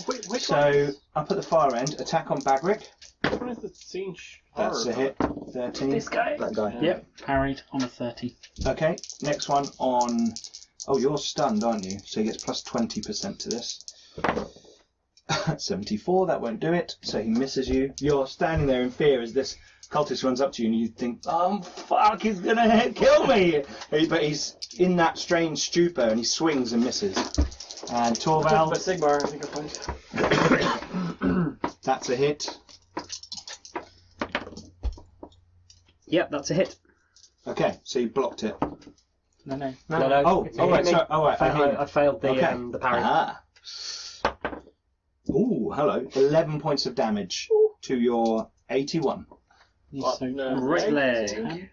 Which one So is, up at the far end, attack on Bagric. which one is the Tzeentch That's a horror? hit. 13. This guy? That guy. Yep, parried on a 30. Okay, next one on... Oh, you're stunned, aren't you? So he gets plus 20% to this. 74, that won't do it, so he misses you. You're standing there in fear as this cultist runs up to you and you think, oh fuck, he's gonna kill me! But he's in that strange stupor and he swings and misses. And Torvald... Sigmar, I think I find. That's a hit. Yep, that's a hit. Okay, so you blocked it. No. Oh, it's a right, hit me. sorry. Oh, right, I failed the Okay. the parry. Ah. Ooh, hello. 11 points of damage to your 81. Right leg.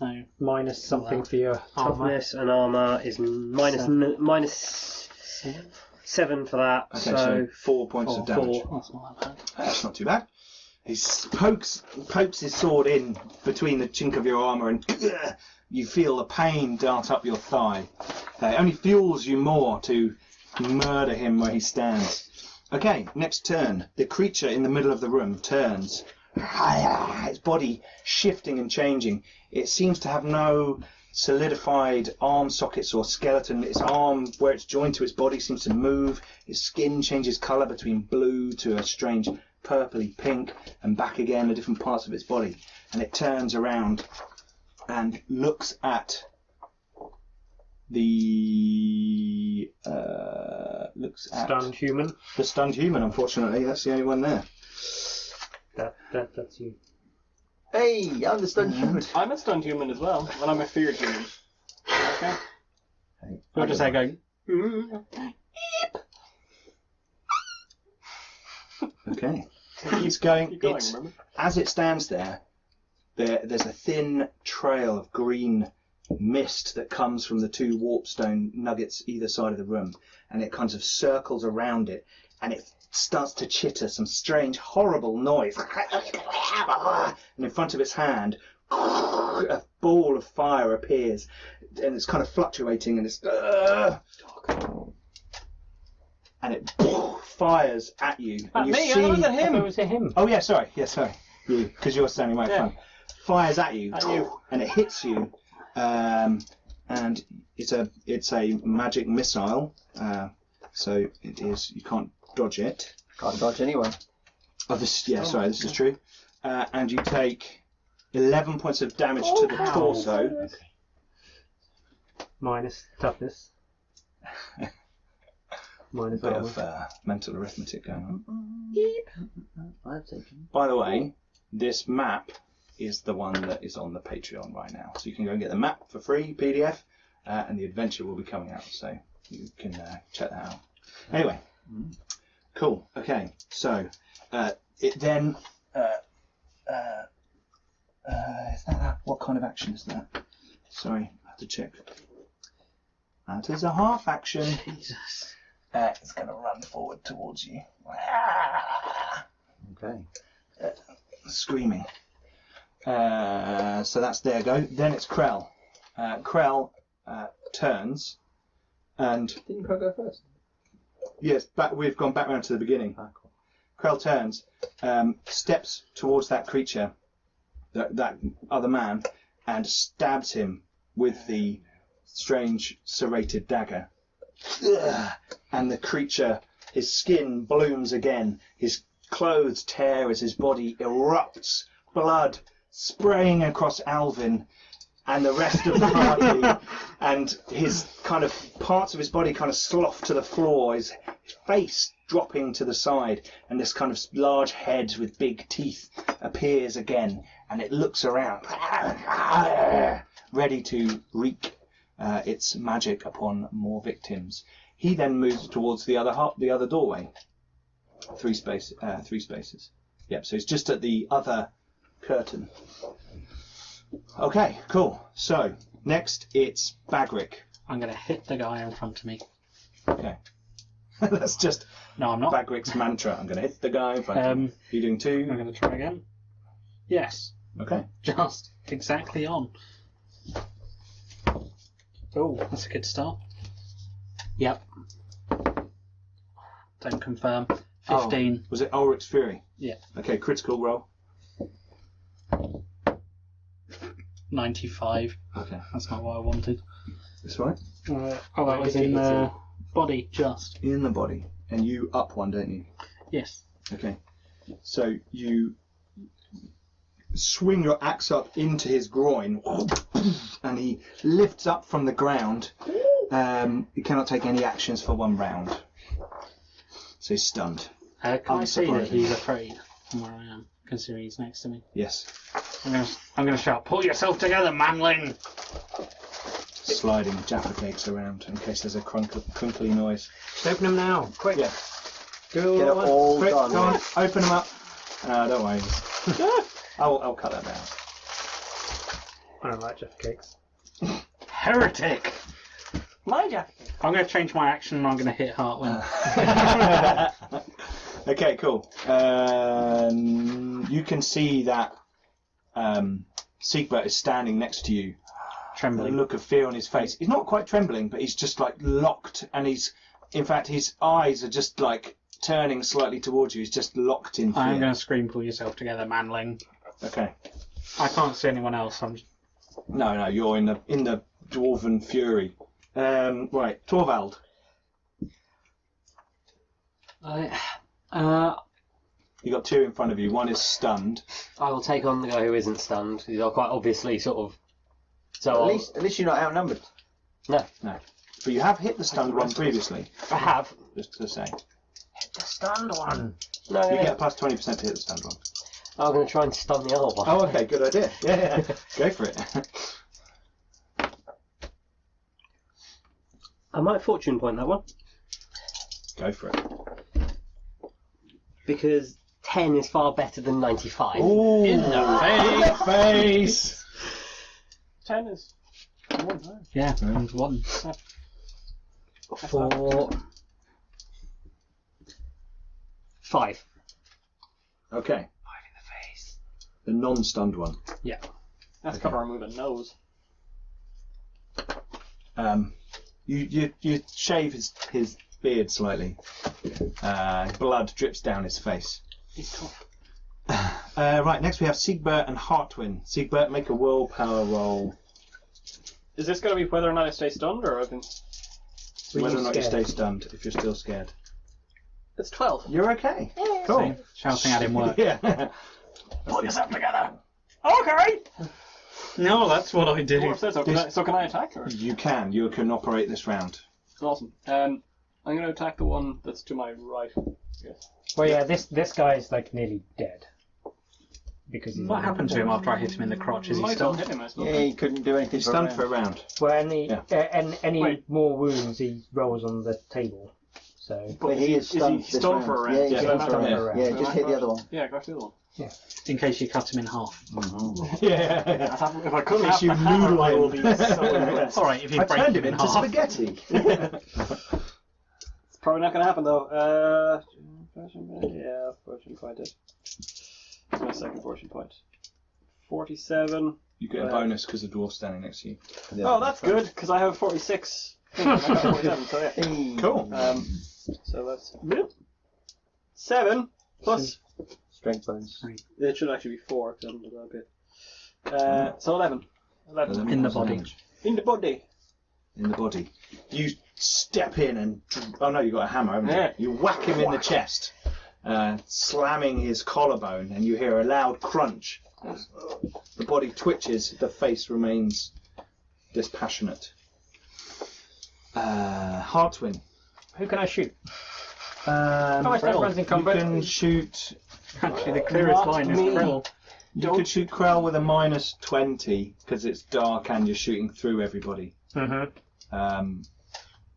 No. Minus something for your armor. Toughness and armour is minus 7 for that. Okay, so 4 points of damage. That's not that bad. That's not too bad. He pokes his sword in between the chink of your armour and you feel the pain dart up your thigh. It only fuels you more to murder him where he stands. Okay, next turn. The creature in the middle of the room turns. Its body shifting and changing. It seems to have no solidified arm sockets or skeleton. Its arm, where it's joined to its body, seems to move. Its skin changes colour between blue to a strange purpley pink and back again to different parts of its body. And it turns around and looks at the Stunned human. the stunned human. Unfortunately, that's the only one there. That's you. Hey, I'm the stunned human. I'm a stunned human as well, and I'm a feared human. Okay. You're just there going, Okay. It's going. Keep going, It's, remember? as it stands there, there's a thin trail of green mist that comes from the two warpstone nuggets either side of the room, and it kind of circles around it, and it starts to chitter some strange, horrible noise. And in front of its hand, a ball of fire appears, and it's kind of fluctuating, and it's and it fires at you. And you me, I see, thought it was at him. It was him. oh yeah, sorry, you, because you're standing right in front. Fires at you, and it hits you, and it's a magic missile, so it is, you can't dodge it. Can't dodge anyway. Oh, this is true. And you take 11 points of damage to the torso. Minus toughness. Minus Bit armor. of mental arithmetic going on. I've taken. By the way, this map is the one that is on the Patreon right now. So you can go and get the map for free, PDF, and the adventure will be coming out, so you can check that out. Anyway, cool. Okay, so it then... is that what kind of action is that? Sorry, I have to check. That is a half action. Jesus. It's going to run forward towards you. Okay. Screaming. So that's their go. Then it's Krehl. Krehl turns and... Didn't Crow go first? Yes, we've gone back round to the beginning. Ah, cool. Krehl turns, steps towards that creature, that other man, and stabs him with the strange serrated dagger. And the creature, his skin blooms again, his clothes tear as his body erupts, blood spraying across Alvin and the rest of the party, and his kind of parts of his body kind of slough to the floor, his face dropping to the side, and this kind of large head with big teeth appears again, and it looks around, ready to wreak its magic upon more victims. He then moves towards the other doorway. Three spaces. Yep. So it's just at the other curtain. Okay. Cool. So next it's Bagric. I'm going to hit the guy in front of me. Okay. That's just No, I'm not. Bagric's mantra. I'm going to hit the guy in front of me. You're doing two. I'm going to try again. Yes. Okay. Just exactly on. Oh, that's a good start. Yep. Don't confirm. 15. Oh, was it Ulrich's Fury? Yeah. Okay. Critical roll. 95. Okay. That's not what I wanted. That's right. Oh, that was in the body, just. In the body. and you up one, don't you? Yes. Okay. So you swing your axe up into his groin, and he lifts up from the ground. He cannot take any actions for 1 round. So he's stunned. Can I see that Unsurprising. he's afraid from where I am, considering he's next to me? Yes. I'm gonna shout, "Pull yourself together, manling!" Sliding Jaffa cakes around in case there's a crinkly noise. Open them now, quick. Yeah. Do Get it all all Quick, done. go on, open them up. Don't worry. I'll cut that down. I don't like Jaffa cakes. Heretic! My jacket. I'm gonna change my action and I'm gonna hit Heartwind. Okay, cool. You can see that Siegbert is standing next to you. A Trembling. look of fear on his face. He's not quite trembling, but he's just like locked, and in fact, his eyes are just like turning slightly towards you. He's just locked in fear. I'm gonna scream, "Pull yourself together, manling!" Okay. I can't see anyone else. No, you're in the dwarven fury. Right, Torvald. You got 2 in front of you. One is stunned. I will take on the guy who isn't stunned. These are quite obviously sort of. So At least you're not outnumbered. No, but you have hit the stunned one previously. I have. Just to say, The stunned one. No, you get a plus 20% to hit the stunned one. I'm going to try and stun the other one. Oh, okay, good idea. Yeah. Go for it. I might fortune point that one Go for it. because 10 is far better than 95. Ooh, In the face. 10 is. Yeah, comes one. 4. 5. Okay. The non-stunned one. That's cover our moving nose. You shave his beard slightly. Blood drips down his face. He's tough. Right, next we have Siegbert and Heartwind. Siegbert, make a willpower roll. Is this going to be whether or not I stay stunned, or I can... Whether or not you scared? stay stunned, if you're still scared. It's 12. You're okay. Cool. Shouting at him work. Yeah. Pull yourself together. Okay. No, that's what I do. Dwarf says so. Can I attack? Or? You can operate this round. Awesome. I'm going to attack the one that's to my right. Yes. Well, yeah, this guy's like nearly dead. Because he's What happened to him after I hit him in the crotch? Is he Might not stunned? hit him, I suppose. Yeah, he couldn't do anything. He's stunned for a round. Well, any Wait. more wounds he rolls on the table. So But he is stunned. Is he this stunned for a round? Yeah, Yeah, he's stunned stunned for a for a round. round. Yeah, just hit the other one. Yeah, go to the other one. In case you cut him in half. Yeah. If I couldn't Case have you the hammer, noodle I will him. be so impressed. Alright, if you I break turned him him in into half. spaghetti. It's probably not going to happen, though. Yeah, fortune point it. That's my second fortune point. 47. You get a bonus because the dwarf's standing next to you. Oh, that's good, because I have 46. I got 47, so yeah. Hey. Cool. So that's 7 plus. Strength bonus. It should actually be 4 because I haven't done that bit. So 11. 11. In the points of body. damage. In the body. In the body. You step in and... Oh no, you've got a hammer, haven't you? Yeah. You whack him in the chest, slamming his collarbone, and you hear a loud crunch. The body twitches, the face remains dispassionate. Heartwind. who can I shoot? Krehl. everyone's in combat. You can shoot... Actually, the clearest Not line is me. Krehl. You could shoot Krehl with a minus 20 because it's dark and you're shooting through everybody. Mm-hmm.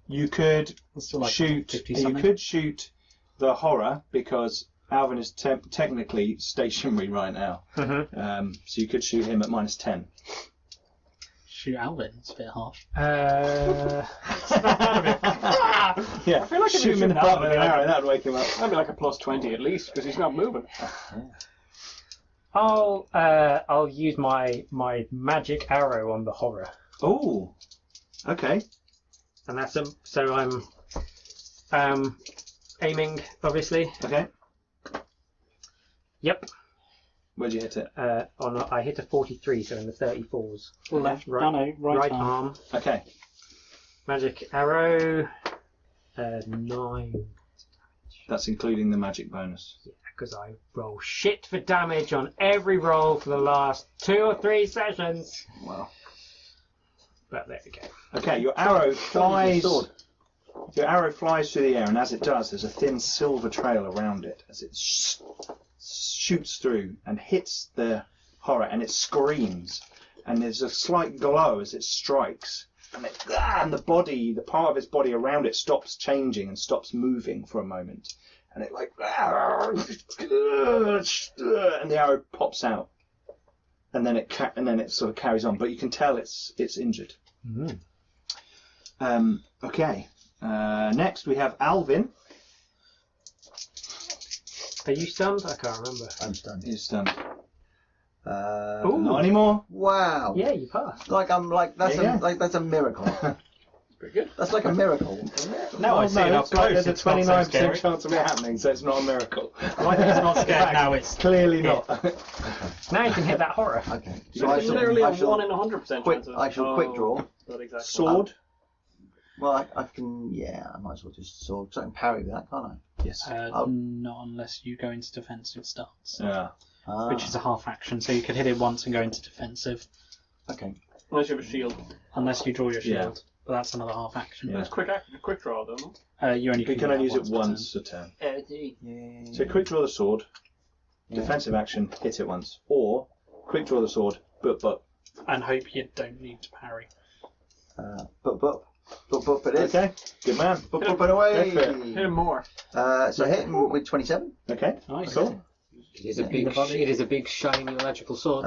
You could It's still like shoot. 50 You something. could shoot the horror because Alvin is technically stationary right now. Mm-hmm. So you could shoot him at minus 10. Shoot Alvin, it's a bit harsh. Yeah, I feel like if shoot you him in the shoot butt with Alvin, an like- arrow. That'd wake him up. That'd be like a plus 20 at least, because he's not moving. I'll use my magic arrow on the horror, Oh, okay. and that's so I'm aiming obviously. Okay. Yep. Where'd you hit it? I hit a 43, so in the 34s. Left, Right, no, no, right, arm. arm. Okay. Magic arrow. 9. That's including the magic bonus. Because I roll shit for damage on every roll for the last 2 or 3 sessions. Wow. But there we go. Okay, your arrow flies. Sword. Your arrow flies through the air, and as it does, there's a thin silver trail around it as it shoots through and hits the horror, and it screams. And there's a slight glow as it strikes, and the body, the part of its body around it, stops changing and stops moving for a moment, and it like, and the arrow pops out, and then it sort of carries on, but you can tell it's injured. Okay. Next we have Alvin. Are you stunned? I can't remember. I'm stunned. He's stunned. Ooh. Not anymore. Wow. Yeah, you passed. Like that's Yeah. that's a miracle. Pretty good. That's like a miracle. Now I see it up it's like close. there's a It's not so 29% scary. chance of it happening, so it's not a miracle. I think it's not scared now. It's Clearly not. Now you can hit that horror. Okay. So it's literally I a shall 1 in 100% quick. chance of... I shall quick draw. Not exactly. Sword. Well, I can. Yeah, I might as well just sword. So I can parry with that, can't I? Yes. not unless you go into defensive stance, Yeah. Ah, which is a half action. So you could hit it once and go into defensive, okay. Unless you have a shield. unless you draw your Yeah. shield. But that's another half action. Yeah. It's quick draw, though, no? You only You can do only that use it per turn. once a turn. Yeah. So quick draw the sword, Yeah. defensive action, hit it once, or quick draw the sword, but. And hope you don't need to parry. But it is. Okay, good man. But away. Go for it. Hit him more. So hit him with 27. Okay, Nice. cool. It is a big shiny magical sword.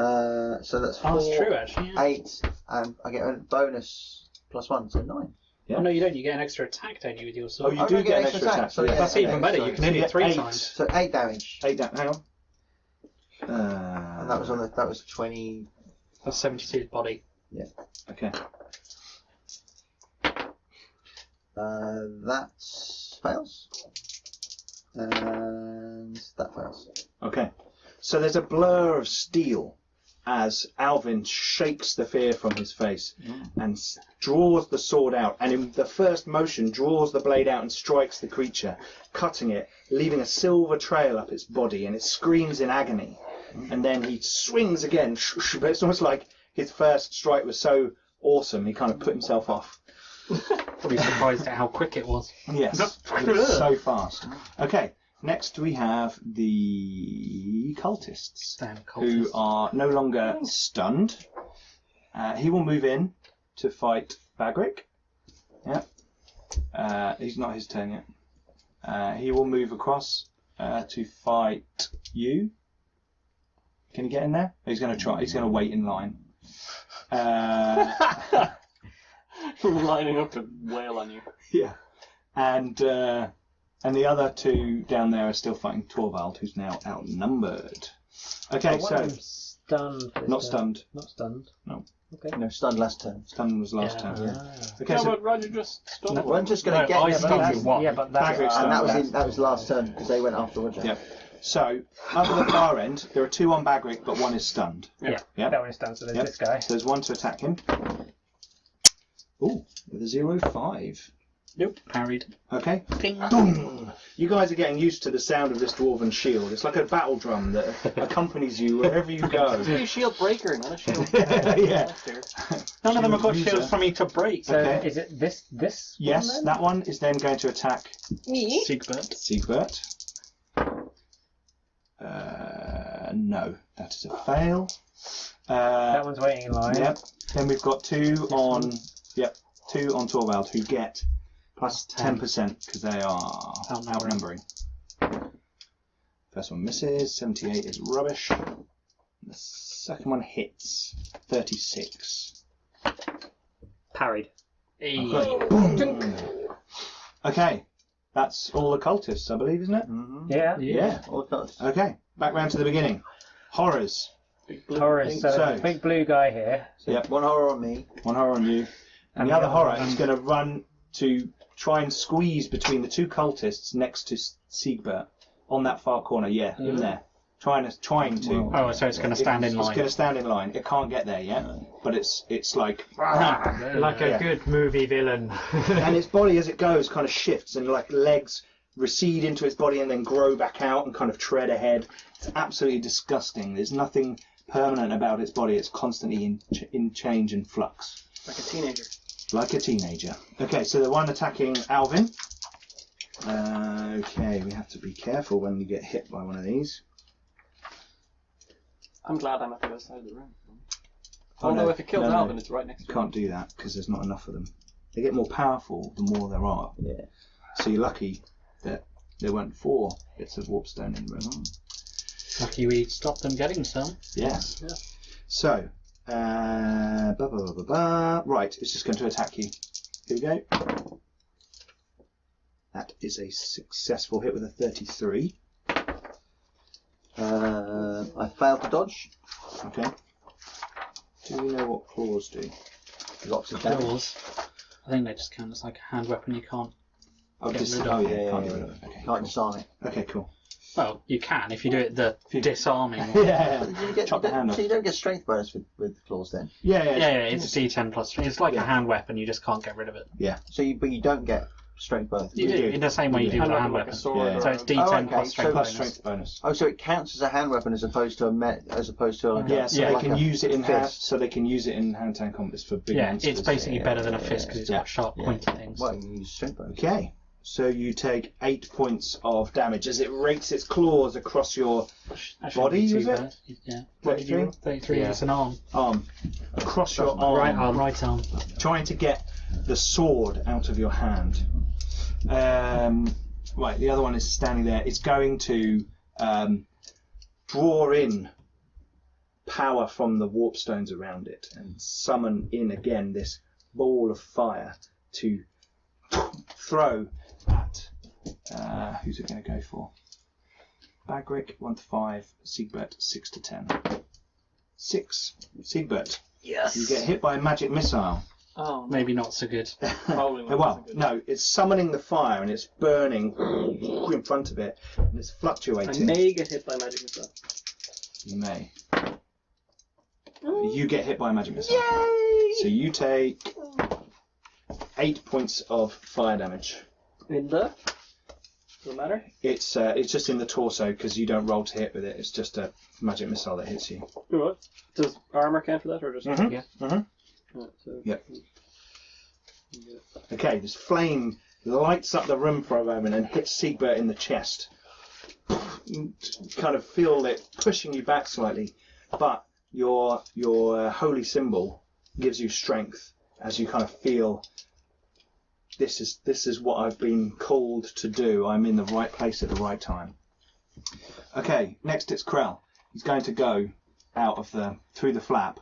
So that's 4, Oh, that's true actually. Yeah. 8, and I get a bonus +1, so 9. Yeah. Oh, no, you don't. You get an extra attack, don't you, with your Oh, sword? you I do don't get an extra attack. so yeah, That's okay, even better. sorry. You can hit it 3 times. So 8 damage. 8 down. Hang on. And that was 20. That's 72's body. Okay. That fails. And that fails. Okay. So there's a blur of steel as Alvin shakes the fear from his face and draws the sword out, and in the first motion draws the blade out and strikes the creature, cutting it, leaving a silver trail up its body, and it screams in agony. And then he swings again, but it's almost like his first strike was so awesome he kind of put himself off. Probably surprised at how quick it was. Yes, it was so fast. Okay, next we have the cultists, Damn who cultists. are no longer stunned. He will move in to fight Bagric. Yeah. He's not his turn yet. He will move across to fight you. Can he get in there? He's going to try. He's going to wait in line. Lining up to wail on you. Yeah. And the other two down there are still fighting Torvald, who's now outnumbered. Okay, so Stunned. not stunned. Not stunned. No. Okay. No, stunned last turn. Stunned was last Yeah. turn. Okay, Yeah, so but Roger just stole No, one. I'm just going to get I them. stunned And you one. Yeah, but that. Bagric stunned. that was last turn because they went after Roger. Yeah. So up at the far end, there are 2 on Bagric, but 1 is stunned. Yeah. Yep. That one is stunned. So there's Yep. this guy. So there's 1 to attack him. Ooh, with a 0-5. Nope. Parried. Okay. Ding. Boom! You guys are getting used to the sound of this dwarven shield. It's like a battle drum that accompanies you wherever you go. It's a shield breaker, not a shield. Yeah. None of them have got User. shields for me to break. So Okay. is it this? Yes, one then? that one is then going to attack Siegbert. Siegbert. No, that is a fail. That one's waiting in line. Yep. Then we've got 2 on. Yep. 2 on Torvald who get plus 10% because they are outnumbering. First one misses. 78 is rubbish. The second one hits. 36. Parried. Boom. Okay. That's all the cultists, I believe, isn't it? Mm-hmm. Yeah. Yeah. All cuts. Okay. Back round to the beginning. Horrors. Taurus. So, So- there's a big blue guy here. So Yep. 1 horror on me. 1 horror on you. And the other horror is going to run to try and squeeze between the 2 cultists next to Siegbert on that far corner. Yeah, in there. Trying to. Oh, so it's going to stand in It's line. going to stand in line. It can't get there yet, but it's like, Like a Yeah. good movie villain. and its body as it goes kind of shifts and like legs recede into its body and then grow back out and kind of tread ahead. It's absolutely disgusting. There's nothing permanent about its body. It's constantly in change and flux. Like a teenager. Like a teenager. Okay, so the one attacking Alvin. Okay, we have to be careful when we get hit by one of these. I'm glad I'm at the other side of the room. Oh, Although no. if it kills No, Alvin, no. it's right next to Can't do that because there's not enough of them. They get more powerful the more there are. Yeah. So you're lucky that there weren't 4 bits of warpstone in the room. Lucky we stopped them getting some. Yes. Yeah. So, right, it's just going to attack you. Here we go. That is a successful hit with a 33. I failed to dodge. Okay. Do we know what claws do? Lots of damage. Claws. I think they just count as like a hand weapon. You can't. Oh, Get rid of oh it. yeah, Yeah, can't yeah, get rid yeah. of it. Okay. Can't disarm it. Okay, cool. Well, you can if you do it the disarming. Yeah. You don't, so you don't get strength bonus with claws then. Yeah. Yeah, it's a D10 plus 3. It's like a hand weapon. You just can't get rid of it. But you don't get strength bonus. You do do. in the same way you do Kind with a of hand like a weapon. sword. Yeah. So it's or D10 okay, plus so strength Plus bonus. strength bonus. Oh, so it counts as a hand weapon as opposed to like Yeah, so a, they like can a use it in hand. fist. So they can use it in hand-to-hand combats for big Yeah, monsters. it's basically better than a fist because it's Yeah. got sharp, Yeah. pointy things. Well, you use strength bonus. Okay, so you take 8 points of damage as it rakes its claws across your That shouldn't body, be too is it? bad. Yeah. What did you 33? roll? 33. Yeah. It's an arm. arm, across your Right arm, arm. Right arm. trying to get the sword out of your hand. Right, the other one is standing there. It's going to draw in power from the warpstones around it and summon in again this ball of fire to throw at who's it going to go for? Bagric 1 to 5, Siegbert 6 to 10. 6. Siegbert. Yes. You get hit by a magic missile. Oh, no. Maybe not so good. Probably not Well, so good. no, it's summoning the fire and it's burning in front of it and it's I fluctuating. may get hit by magic missile. You may. You get hit by a magic missile. So you take 8 points of fire damage. In the? Doesn't matter. It's just in the torso because you don't roll to hit with it. It's just a magic missile that hits you. What? Does armor count for that, or just? Mhm. Yeah. Mhm. Right, so Yep. Okay, this flame lights up the room for a moment and hits Siegbert in the chest. You kind of feel it pushing you back slightly, but your holy symbol gives you strength as you kind of feel this is what I've been called to do. I'm in the right place at the right time. Okay, next it's Krehl. He's going to go out of through the flap.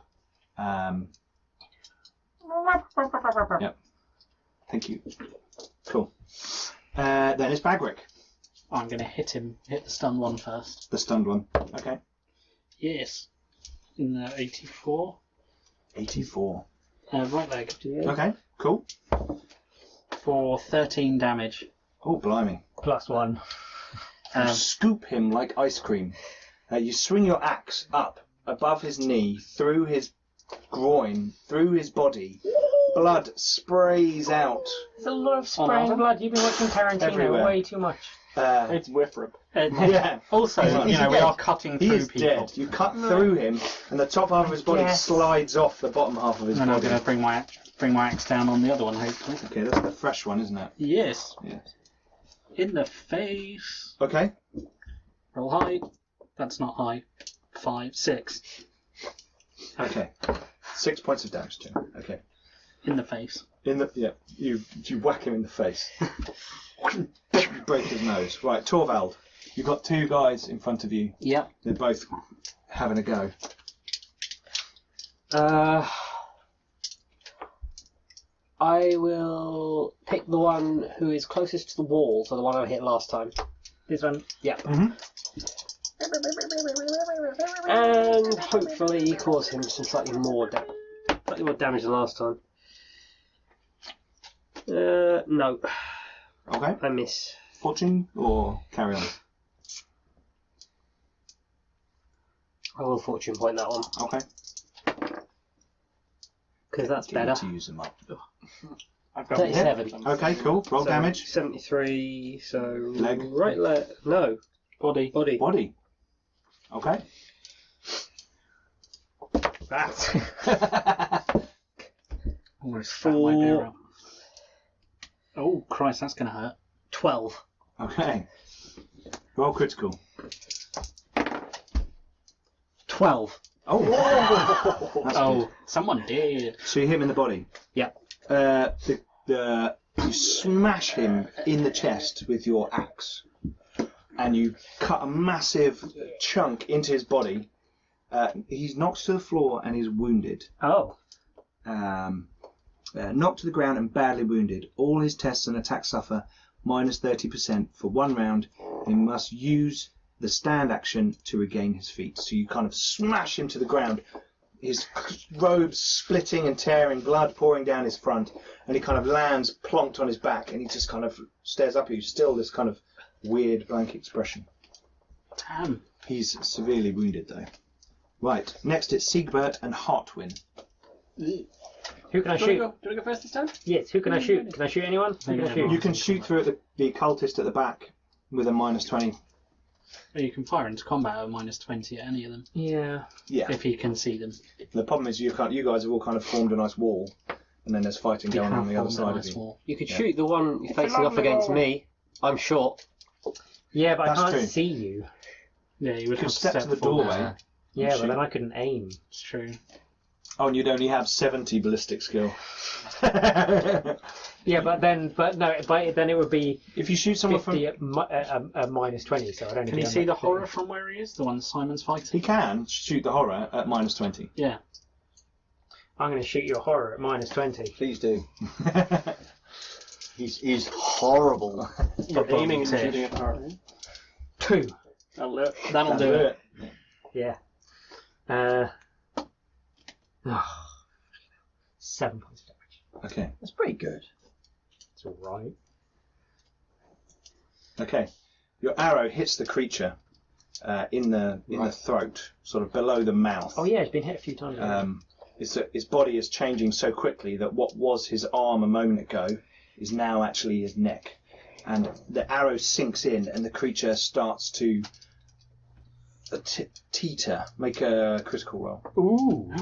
Yep. Thank you. Cool. Then it's Bagric, I'm going to hit the stun one first. the stunned one. Okay. Yes. In the 84. 84. Right leg. Okay, cool. For 13 damage. Oh, blimey. +1. You scoop him like ice cream. You swing your axe up above his knee, through his groin, through his body. Blood sprays out. There's a lot of On spraying Alvin? blood. You've been watching Tarantino Everywhere. way too much. It's Whiffrip. Yeah. Also, Is we he are dead? cutting He through is people. dead. You cut through him, and the top half of his body Yes. slides off the bottom half of his And I'm body. going to bring my axe down on the other one, hopefully. Okay, that's the fresh one, isn't it? Yes. Yes. In the face. Okay. Roll high. That's not high. 5, 6. Okay. 6 points of damage to him. Okay. In the face. You whack him in the face. Break his nose. Right, Torvald. You've got 2 guys in front of you. Yep. They're both having a go. I will pick the one who is closest to the wall, so the one I hit last time. This one? Yep. And hopefully cause him some slightly more damage than last time. No. Okay. I miss. Fortune or carry on? I will fortune point that one, Okay. because that's Get you better. to use them up. I've got 37. Okay, cool. Roll So, damage. 73, so... Leg. Right leg. No. Body. Body. Body. Okay. That. Almost spat my beer out. Oh, Christ, that's going to hurt. 12. Okay. Roll critical. 12. Oh. That's Oh, good. someone did. So you hit him in the body. Yeah. You smash him in the chest with your axe, and you cut a massive chunk into his body. He's knocked to the floor and he's wounded. Oh. Knocked to the ground and badly wounded. All his tests and attacks suffer minus 30% for 1 round. He must use the stand action to regain his feet. So you kind of smash him to the ground. His robe's splitting and tearing, blood pouring down his front, and he kind of lands plonked on his back, and he just kind of stares up at you, still this kind of weird blank expression. Damn. He's severely wounded though. Right, next it's Siegbert and Hartwin. Who can I Do shoot? I go first this time? Yes, who can I shoot? Can I shoot anyone? Who can I shoot? You can shoot through at the cultist at the back with a minus 20. Or you can fire into combat at minus 20 at any of them, Yeah. Yeah. if he can see them. The problem is you guys have all kind of formed a nice wall, and then there's fighting going on the other side of you. You could Yeah. shoot the one you're facing off against me. I'm short. Yeah, but That's I can't true. see you. Yeah, you would You have step to the forward. doorway. Yeah, Shoot. but then I couldn't aim. It's true. Oh, and you'd only have 70 ballistic skill. Yeah, but then it would be If you shoot someone 50 from... at minus 20, so I'd only Can be you on see like the 50. horror from where he is? The one Simon's He fighting? can shoot the horror at minus 20. Yeah. I'm going to shoot your horror at minus 20. Please do. He's horrible. You're aiming and tick. shooting at the heart. 2. That'll do it. Yeah. 7 points of damage. Okay. That's pretty good. It's alright. Okay. Your arrow hits the creature in the throat, sort of below the mouth. Oh yeah, it's been hit a few times. already. His body is changing so quickly that what was his arm a moment ago is now actually his neck. And the arrow sinks in and the creature starts to teeter. Make a critical roll. Ooh.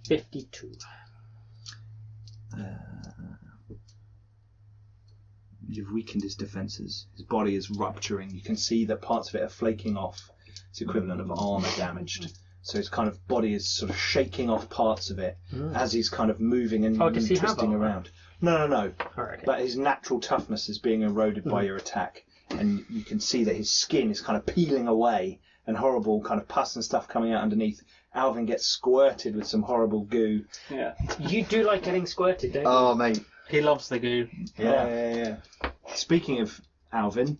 52. You've weakened his defences. His body is rupturing. You can see that parts of it are flaking off. It's equivalent of armour damaged. So his kind of body is sort of shaking off parts of it as he's kind of moving and Oh, does he have twisting armour? around. No. Alright, okay. But his natural toughness is being eroded by your attack. And you can see that his skin is kind of peeling away and horrible kind of pus and stuff coming out underneath. Alvin gets squirted with some horrible goo. Yeah. You do like getting squirted, don't you? Oh, mate. He loves the goo. Yeah. Speaking of Alvin,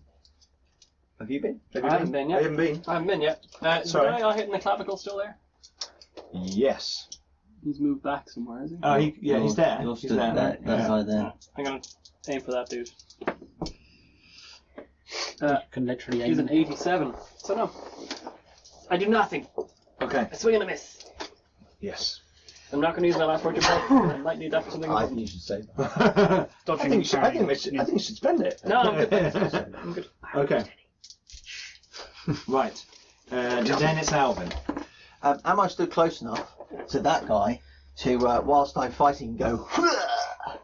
Have you been? have you I haven't been yet. You haven't been? I haven't been yet. Is the Sorry. guy I hit in the clavicle still there? Yes. He's moved back somewhere, is he? Oh, he's there. You're He's stood there. that Yeah. side there. I'm gonna aim for that dude. You can literally He's aim. an 87. So no. I do nothing. Okay. I swing and a miss. Yes. I'm not going to use my last fortune point. I might need that for something I important. think you should say that. I Dodging think and you should spend it. No, I'm good. I'm good. Okay. Right. Then it's Alvin. Am I stood close enough to that guy to, whilst I'm fighting, go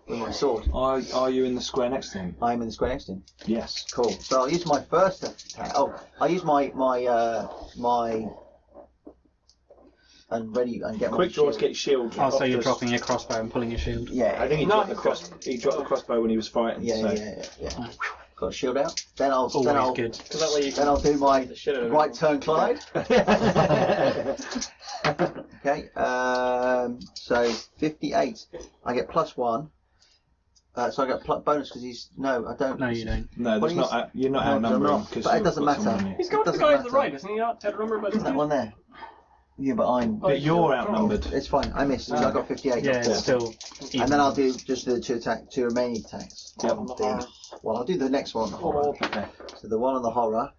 with my sword? Are you in the square next to him? I'm in the square next to him. Yes. Cool. So I'll use my first attack. Oh, I'll use my and ready and get my Quick draw to shield. get your shield. Oh, so off you're the- dropping your crossbow and pulling your shield. Yeah. I think he No, dropped the he's cross. He dropped the crossbow when he was fighting. Yeah. so. Got a shield out. Then I'll Always good. Because that way you then can I'll do my the shit out of right it. turn, Clyde. Okay. So 58. I get +1. So I get bonus because he's no. I don't. No, you don't. No, What that's do you not. You're not No, outnumbering. I'm not. 'cause But it you've doesn't got someone matter. on you. He's going to the Doesn't guy to the matter. right, isn't he? Outnumbered by Isn't that one there? Yeah, but I'm. But you're outnumbered. It's fine. I missed. So I got 58. Yeah, That's it's four. still. And then I'll do just the two remaining attacks. Yep. On well, I'll do the next one on the horror. Okay. So the one on the horror,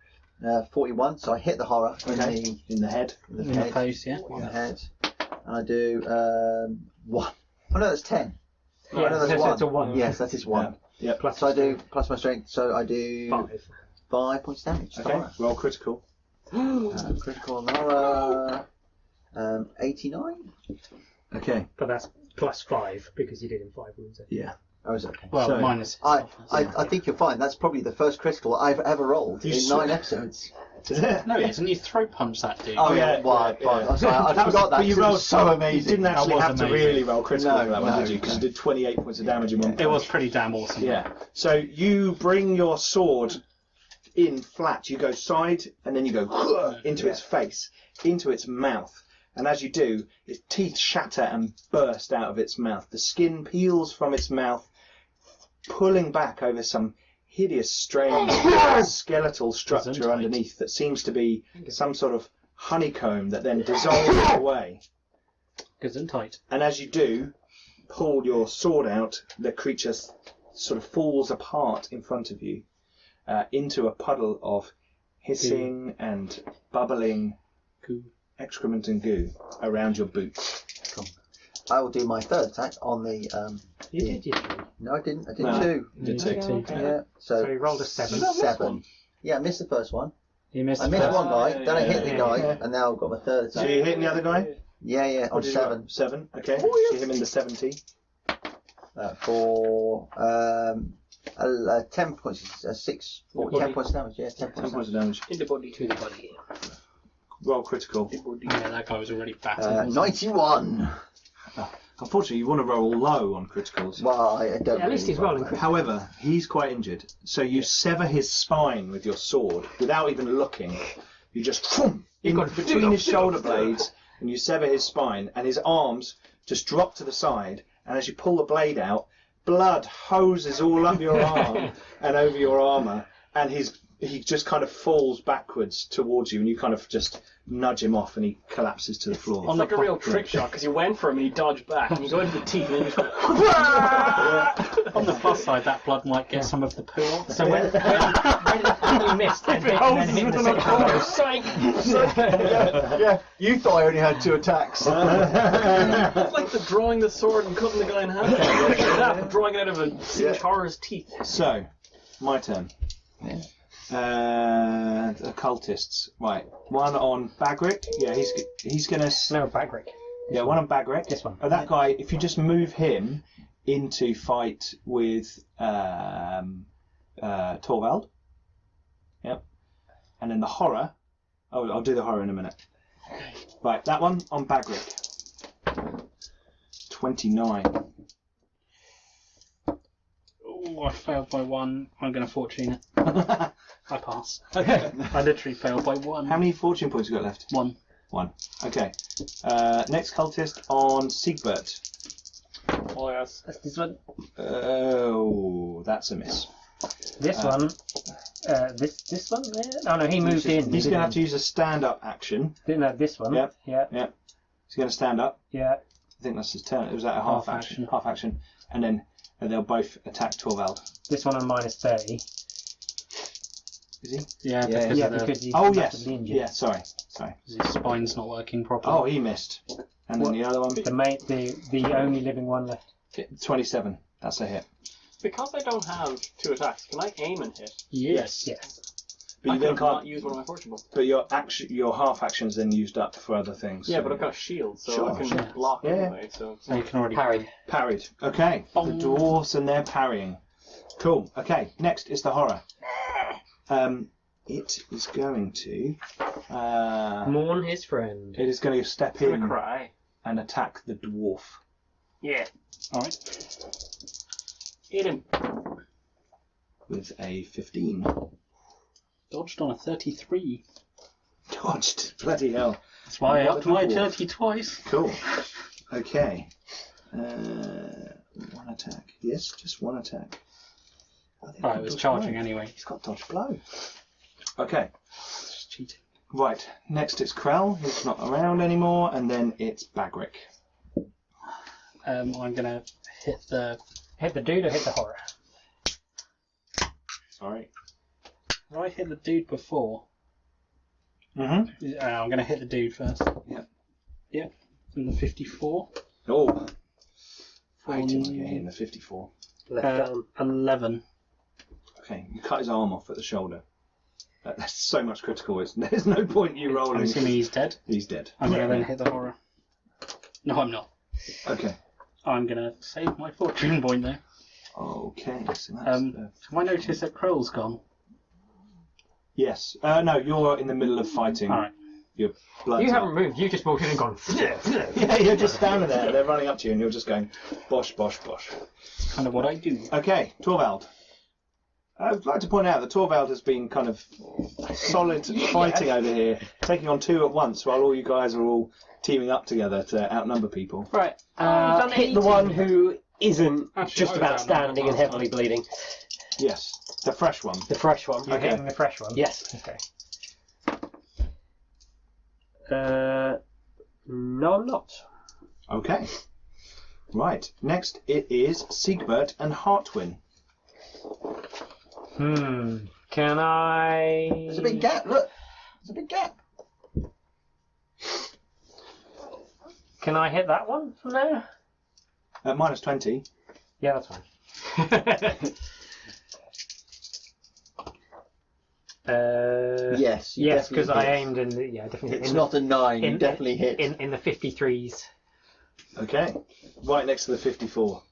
41. So I hit the horror Okay. In the head. in the In the head. face, yeah. In the head. And I do 1. Oh no, that's 10. Oh, no, that's it's a 1. Yes, that is 1. Yeah. Plus So I do plus my strength. So I do 5 points damage. Okay. Roll critical. Critical Nora. 89. Okay. But that's plus 5 because you did him 5 wounds. Yeah. Oh, is it okay? Well, So- minus. I think you're fine. That's probably the first critical I've ever rolled You in s- 9 episodes. No, it isn't. You throat punch that dude. Oh yeah, yeah, well, yeah, yeah. I'm sorry, I That was- forgot that. but you 'cause it was rolled so You amazing. didn't actually was have to amazing. really roll critical No, for that one, no, did you? Because you did 28 points of damage in one It was punch. pretty damn awesome. Yeah. So you bring your sword in flat. You go side, and then you go into its face, into its mouth. And as you do, its teeth shatter and burst out of its mouth. The skin peels from its mouth, pulling back over some hideous, strange skeletal structure Gesundheit. underneath that seems to be some sort of honeycomb that then dissolves away. Gesundheit. And as you do, pull your sword out, the creature sort of falls apart in front of you into a puddle of hissing and bubbling Goo. excrement and goo around your boots. I will do my third attack on the. You did, you did. No, I didn't. I did No. 2. You did Okay. two. Yeah. So So you rolled a 7. 7. Yeah, I missed the first one. You missed. I the missed first one guy, then I hit the yeah, guy, yeah. and now I've got my third So attack. you hitting the other guy? Yeah, on What did you roll? 7. 7, okay. Oh, yes. So you hit him in the 70. For 10 points, 6, or 10 points damage, yeah, 10 10 points points damage. of damage. In the body. To the body. Roll critical. Yeah, that guy was already battered. 91! Unfortunately, you want to roll low on criticals. Well, I don't At least really he's roll rolling that. crit. However, he's quite injured, so you sever his spine with your sword without even looking. You just in got between his shoulder blades, and you sever his spine, and his arms just drop to the side. And as you pull the blade out, blood hoses all up your arm and over your armor, and he just kind of falls backwards towards you, and you kind of just nudge him off, and he collapses to the floor. It's like a real trick shot because you went for him and he dodged back and you go into the teeth and then you just go. On the plus side, that blood might get some of the poo off. So when you missed and then hit the second one. Yeah, you thought I only had 2 attacks. It's like the drawing the sword and cutting the guy in half. That, drawing it out of a singe horror's teeth. So, my turn. Yeah. The cultists. Right. One on Bagric. Yeah, he's gonna. No, Bagric. Yeah, one on Bagric. This one. Oh, that guy. If you just move him into fight with Torvald. Yep. And then the horror. Oh, I'll do the horror in a minute. Right, that one on Bagric. 29. Oh, I failed by 1. I'm going to fortune it. I pass. Okay. I literally failed by 1. How many fortune points you got left? 1. 1. Okay. Next cultist on Siegbert. Oh yes. That's this one. Oh, that's a miss. This one. This one there? Oh no, he moved in. He's going to have to use a stand-up action. No, this one. Yep. Yeah. He's going to stand up. Yeah. I think that's his turn. It was that a half action. Half action. And then they'll both attack Torvald. This one on minus 30. Is he? Yeah, Yeah, because Yeah, of the, because he's Oh, yes. massively injured. Yeah, sorry. his spine's not working properly. Oh, he missed. And then the other one, The only living one left. 27. That's a hit. Because I don't have 2 attacks, can I aim and hit? Yes. Yes. But I you then could not can't. use one of my fortune books. But your half action's then used up for other things. Yeah, so- but I've got a shield, so Sure, I can sure. block Yeah. anyway. So So you can already Parried. Parried. Okay. Bong. The dwarves and their parrying. Cool. Okay. Next is the horror. It is going to. Mourn his friend. It is going to step I'm gonna in cry. and attack the dwarf Yeah. Alright. Hit him. with a 15. Dodged on a 33. Dodged. Bloody hell. That's why I What upped the my dwarf? agility twice. Cool. Okay. One attack. Yes, just one attack. Oh, they've Right, got it was dodge charging blow. anyway. He's got dodge blow. Okay. It's cheating. Right. Next it's Krehl, who's not around anymore, and then it's Bagric. I'm gonna hit the. Hit the dude or hit the horror? Sorry. Did I hit the dude before? Mm-hmm. I'm gonna hit the dude first. Yep. Yep. From the 54. Oh. I didn't get hit in the 54. Left arm. 11. Okay, you cut his arm off at the shoulder. That's so much critical. There's no point you rolling. I'm assuming he's dead. He's dead. I'm going to then hit the horror. No, I'm not. Okay. I'm going to save my fortune point though. Okay. So that's, Have I noticed that Krehl's gone? yes. No, you're in the middle of fighting. Alright. Your blood. You haven't moved. You just walked in and gone. Yeah, you're just standing there. They're running up to you, and you're just going bosh, bosh, bosh. It's kind of what I do. Okay, Torvald. I would like to point out that Torvald has been kind of solid fighting over here, taking on 2 at once, while all you guys are all teaming up together to outnumber people. Right. done Hit the 18. one who isn't Actually, just I was about down standing there and heavily bleeding. Yes, the fresh one. The fresh one. You're hitting the fresh one. Yes. Okay. No, I'm not. Okay. Right. Next, it is Siegbert and Hartwin. Can I? There's a big gap, look. There's a big gap. Can I hit that one from there? Minus 20. Yeah, that's fine. Yes. you Yes, definitely because I hit. aimed in the definitely. It's in not a 9. You in- definitely hit. in the 53s. Okay. Right next to the 54.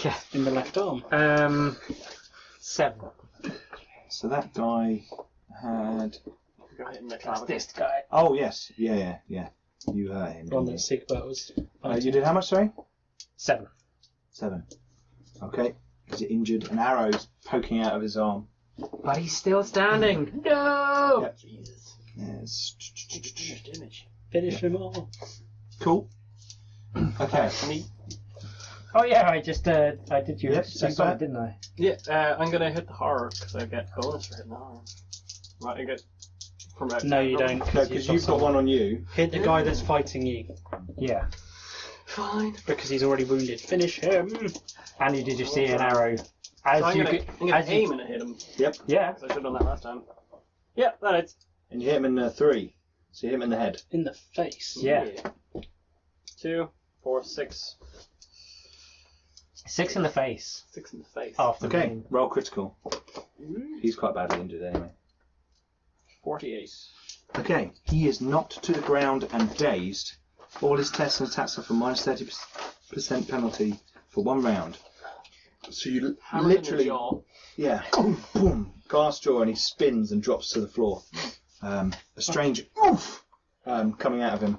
Yeah. In the left arm. 7. So that guy had... Got hit in the That's clavicle. this guy. Oh, yes. Yeah. You hurt him. The one didn't that Siegbert was. you did how much, sorry? 7. 7. Okay. Is it injured? An arrow's poking out of his arm. But he's still standing. No. Yep. Jesus. Yes. Image. Finish them all. Cool. Okay. Oh yeah, I just I did your Yep, assault, didn't I? Yeah, I'm gonna hit the horror because I get bonus for hitting the horror. Right, I get from out. No, you don't. No, because you've got one on you. Hit the guy that's fighting you. Yeah. Fine. Because he's already wounded. Finish him. And you did you see an arrow? As So I'm you gonna, could, I'm gonna as you- aim and hit him. Yeah. 'Cause I should have done that last time. Yeah, that hits. And you hit him in 3. So you hit him in the head. In the face. Yeah. 2, 4, 6. 6 in the face. 6 in the face. After Okay. being- Roll critical. He's quite badly injured anyway. 48. Okay. He is knocked to the ground and dazed. All his tests and attacks are for minus 30% penalty for 1 round. So you Hammered in the literally... jaw. Yeah. Boom, boom. Glass jaw, and he spins and drops to the floor. A strange oof coming out of him.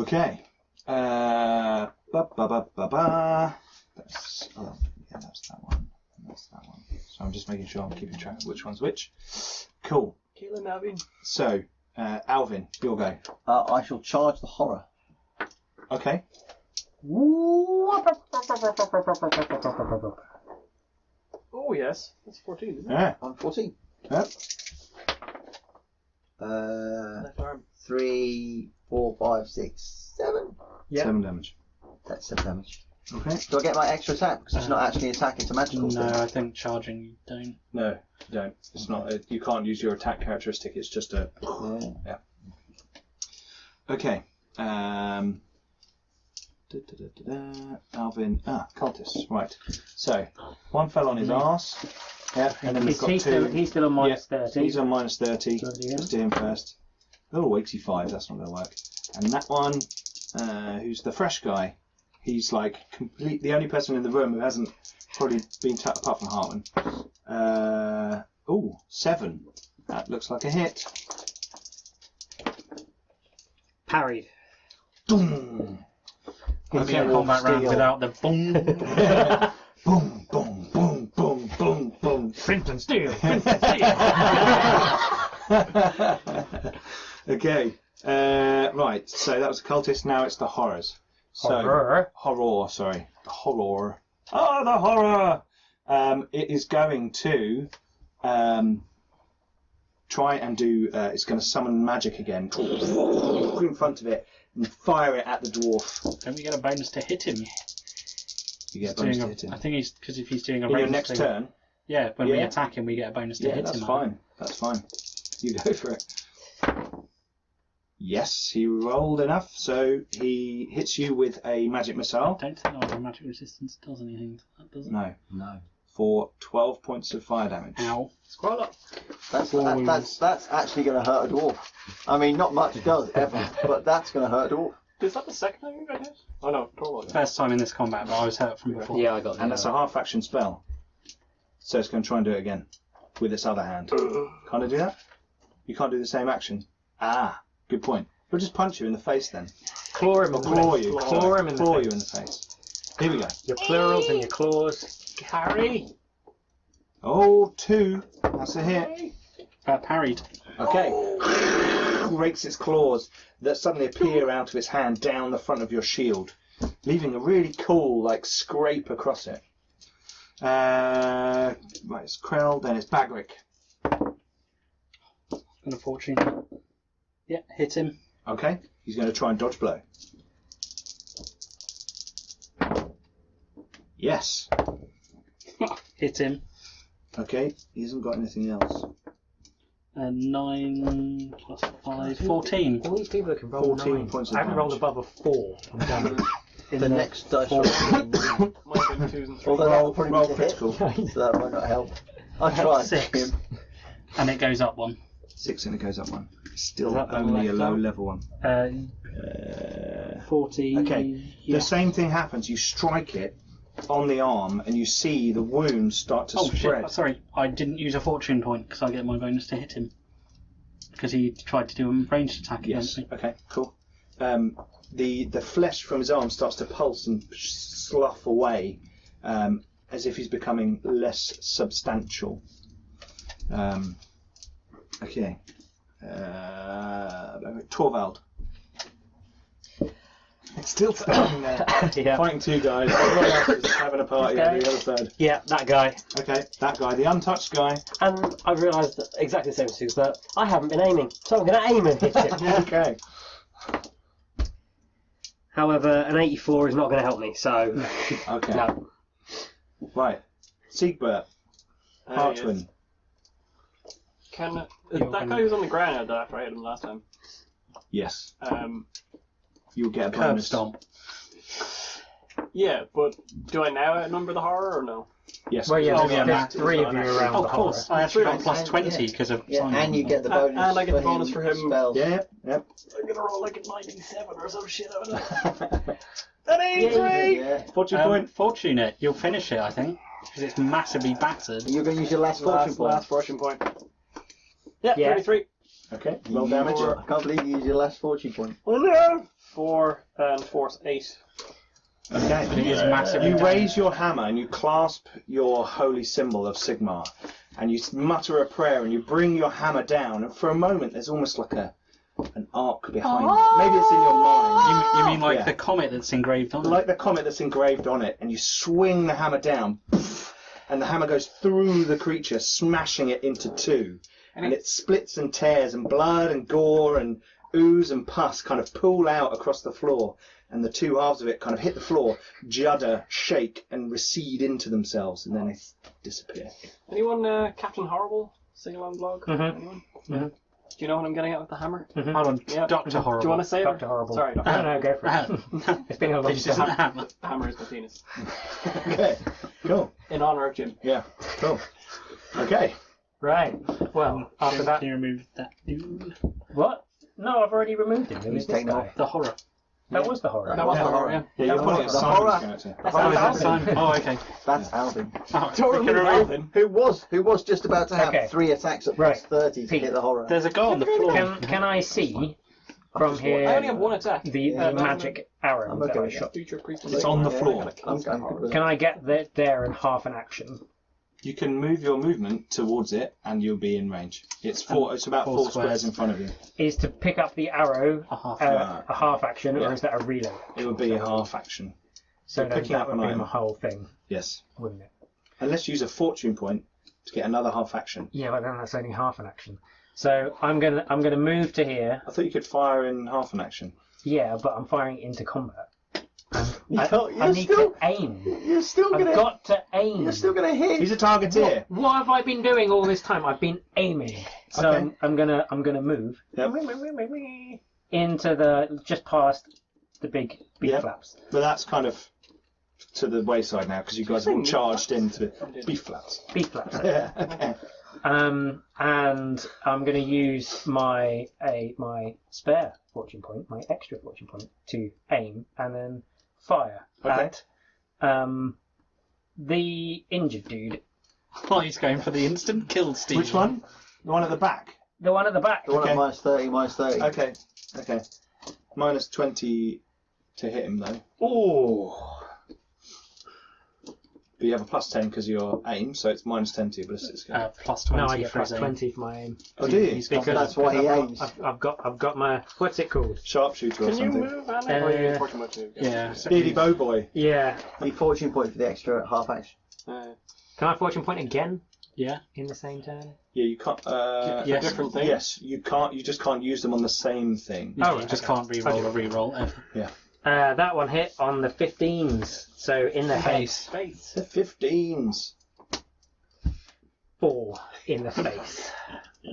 Okay. Ba ba ba ba ba. That's that's that one. And that's that one. So I'm just making sure I'm keeping track of which one's which. Cool. Kill him, Alvin. So, Alvin, your go. I shall charge the horror. Okay. Oh, yes. That's 14, isn't it? Yeah. On 14. Yep. Left arm. 3, 4, 5, 6, 7. Yep. 7 damage. That's 7 damage. Okay. Do I get my extra attack? Because it's not actually an attack, it's a magical No, thing. I think charging you don't. No, you don't. It's not. You can't use your attack characteristic. It's just a. Yeah. Okay. Alvin. Cultists. Right. So, one fell on his arse. Yeah, and then we've got He's 2. still on minus Yeah, 30. he's on minus 30. So do you? Let's do him first. Oh, 85. That's not going to work. And that one, who's the fresh guy, he's like the only person in the room who hasn't probably been apart from Hartman. 7. That looks like a hit. Parried. Boom. Would be a Okay. combat round Steel. without the boom. Boom, boom, boom, boom, boom, boom. Flint Steel. Flint Steel. Okay. Right. So that was the cultist. Now it's the horrors. Horror. Horror. Sorry. The horror. Oh, the horror. It is going to try and do. It's going to summon magic again in front of it and fire it at the dwarf. Don't we get a bonus to hit him? You get a He's bonus doing to hit him. I think he's because if he's doing a In your range next thing- turn. Yeah, when we Yeah. attack him, we get a bonus to Yeah, hit that's him. fine. That's fine. You go for it. Yes, he rolled enough, so he hits you with a magic missile. I don't think our magic resistance does anything to that, does it? No. No. For 12 points of fire damage. Ow. It's quite a lot. That's actually going to hurt a dwarf. I mean, not much does ever, but that's going to hurt a dwarf. Is that the second time you got hit? Oh no, Torvald. First time in this combat, but I was hurt from before. Yeah, I got that. And that's a half action spell. So it's going to try and do it again with its other hand. Can't it do that? You can't do the same action. Ah, good point. We'll just punch you in the face then. Claw him Or in the claw face. you. Claw him in the Claw face. you in the face. Here we go. Your plurals and your claws. Carry. Oh, 2. That's a hit. Parried. Okay. Rakes its claws that suddenly appear out of its hand down the front of your shield, leaving a really cool, like, scrape across it. Right, it's Krehl, then it's Bagric. And a fortune. Yeah, hit him. Okay, he's going to try and dodge blow. Yes. Hit him. Okay, he hasn't got anything else. 9 plus 5, 14. All these people that can roll 14 9. points of I haven't rolled damage. above a 4. I'm done. The next dice roll. Might be 2s and 3s. Although that will probably Roll be a hit, critical. so that might not help. I tried. 6. And it goes up 1. 6 and it goes up 1. Still Is that the only a left low arm? level one. 40. Okay, Yeah. the same thing happens. You strike it on the arm and you see the wound start to Oh spread. shit, sorry. I didn't use a fortune point because I get my bonus to hit him. Because he tried to do a ranged attack Yes. against me. Okay. Cool. The flesh from his arm starts to pulse and slough away, as if he's becoming less substantial. Okay. Torvald. It's still standing there, Yeah. fighting 2 guys. Everyone else is having a party on the other side. Yeah, that guy. Okay, that guy, the untouched guy. And I've realised that exactly the same as you, but I haven't been aiming, so I'm going to aim and hit him. Okay. However, an 84 is not going to help me, so Okay. no. Right. Siegbert. Hartwin. Can You're that gonna- guy who's on the ground now that after I hit him last time? Yes. Um, You'll get a Curb bonus. stomp. yeah, but do I now outnumber the horror or no? Yes. Well, yeah, Oh, there's, yeah, there's Matt. 3 of you around Oh, the of course. horror. I actually got And- plus and- 20 yeah. because of Yeah, Simon. and you get the bonus. And I get the for bonus him for him. Spells. Yeah, yep. I'm gonna roll like a 97 or some shit out of it. Yep. An 83! Yeah. Fortune point. Fortunate. You'll finish it, I think. Because it's massively battered. You're going to use your last fortune point. Last fortune point. Yeah, Yeah. 33. Okay. Roll damage. I can't believe you used your last fortune point. Oh no! 4 and 4 is 8. Okay. But it is massively You damaged. raise your hammer and you clasp your holy symbol of Sigmar, and you mutter a prayer and you bring your hammer down. And for a moment, there's almost like an arc behind it. Maybe it's in your mind. You mean like Yeah. the comet that's engraved on it? Like the comet that's engraved on it, and you swing the hammer down, and the hammer goes through the creature, smashing it into 2. And it splits and tears, and blood and gore and ooze and pus kind of pool out across the floor, and the 2 halves of it kind of hit the floor, judder, shake, and recede into themselves, and then they disappear. Anyone Captain Horrible sing along blog? Mhm. Anyone? Mhm. Do you know what I'm getting at with the hammer? Mhm. Hold on, Yeah. Doctor Horrible. Do you want to say it? Dr. Horrible. Sorry, Dr. No, go for it. It's been a long This isn't time. a hammer. The hammer is my penis. Okay, cool. In honour of Jim. Yeah, cool. Okay. Right. Well, after that... Can you remove that dude? What? No, I've already removed him. It was He's this taken guy. off. The horror. That was the horror. That was Yeah. the horror, yeah. Yeah, you're The pointing at horror. Simon's The character. Oh, is that Alvin. Simon? Oh, okay. That's Alvin. Oh, Don't we can remove remove- Alvin. Who was just about to have Okay. 3 attacks at plus Right. 30 to Pete. hit the horror. There's a guy on the floor. Can I see from here I only have 1 attack. the Yeah, magic arrow? I'm not that going I to got? shot. Future priest It's on the Yeah, floor. I'm good with Can that. I get there in half an action? You can move your movement towards it, and you'll be in range. It's about 4 squares in front of you. Is to pick up the arrow A half. a half action, Yeah. or is that a reload? It would be a half action. So You're then picking that up would an be item. my whole thing, Yes. wouldn't it? And let's use a fortune point to get another half action. Yeah, but then that's only half an action. So I'm gonna move to here. I thought you could fire in half an action. Yeah, but I'm firing into combat. You're I need still- to aim. You're still I've gonna. got to aim. You're still gonna hit. He's a targeteer. What have I been doing all this time? I've been aiming. So Okay. I'm gonna move. Yep. into just past the big flaps. But that's kind of to the wayside now because you guys have all charged into beef flaps. Beef flaps. Yeah. Okay. And I'm going to use my spare fortune point, my extra fortune point, to aim and then fire at the injured dude. Oh, he's going for the instant kill, Steve. Which one? The one at the back. The one at the back. The one Okay. at minus 30. Okay. Okay. Minus 20 to hit him though. Oh. But you have a plus 10 because your aim, so it's minus 10 to your ballistics. Plus 20 No, I get for plus his aim. 20 for my aim. Oh, do you? He's got Because that's why he aims. I've got my what's it called? Sharpshooter or Can you something. move, Alec? Or are you fortune point to? Yeah. Speedy bow boy. Yeah. The fortune point for the extra half action. Can I fortune point again Yeah. in the same turn? Yeah, you can't. Yes. Different thing? Yes, you can't. You just can't use them on the same thing. You Oh, just okay. can't re-roll or re-roll ever. That one hit on the 15s, so in the face. Face. The 15s. 4 in the face.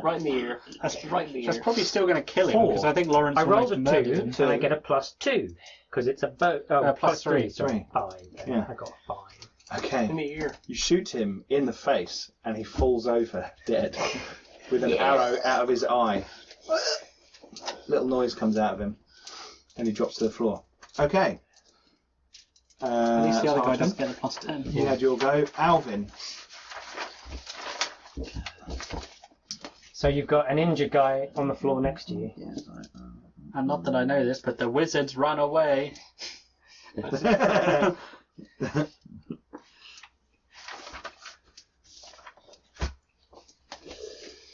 Right in the ear. That's right in the ear. That's probably still going to kill him 4. because I think Lawrence I rolled almost a 2 murdered him. and I get a plus 2 because it's a bow. Oh, Plus 3. Sorry, 5. Yeah. I got 5. Okay. In the ear. You shoot him in the face, and he falls over dead with an arrow out of his eye. Little noise comes out of him, and he drops to the floor. Okay. At least the other guy that's doesn't get a plus 10. You had your go. Alvin. So you've got an injured guy on the floor next to you. Yeah, right. And not that I know this, but the wizards run away.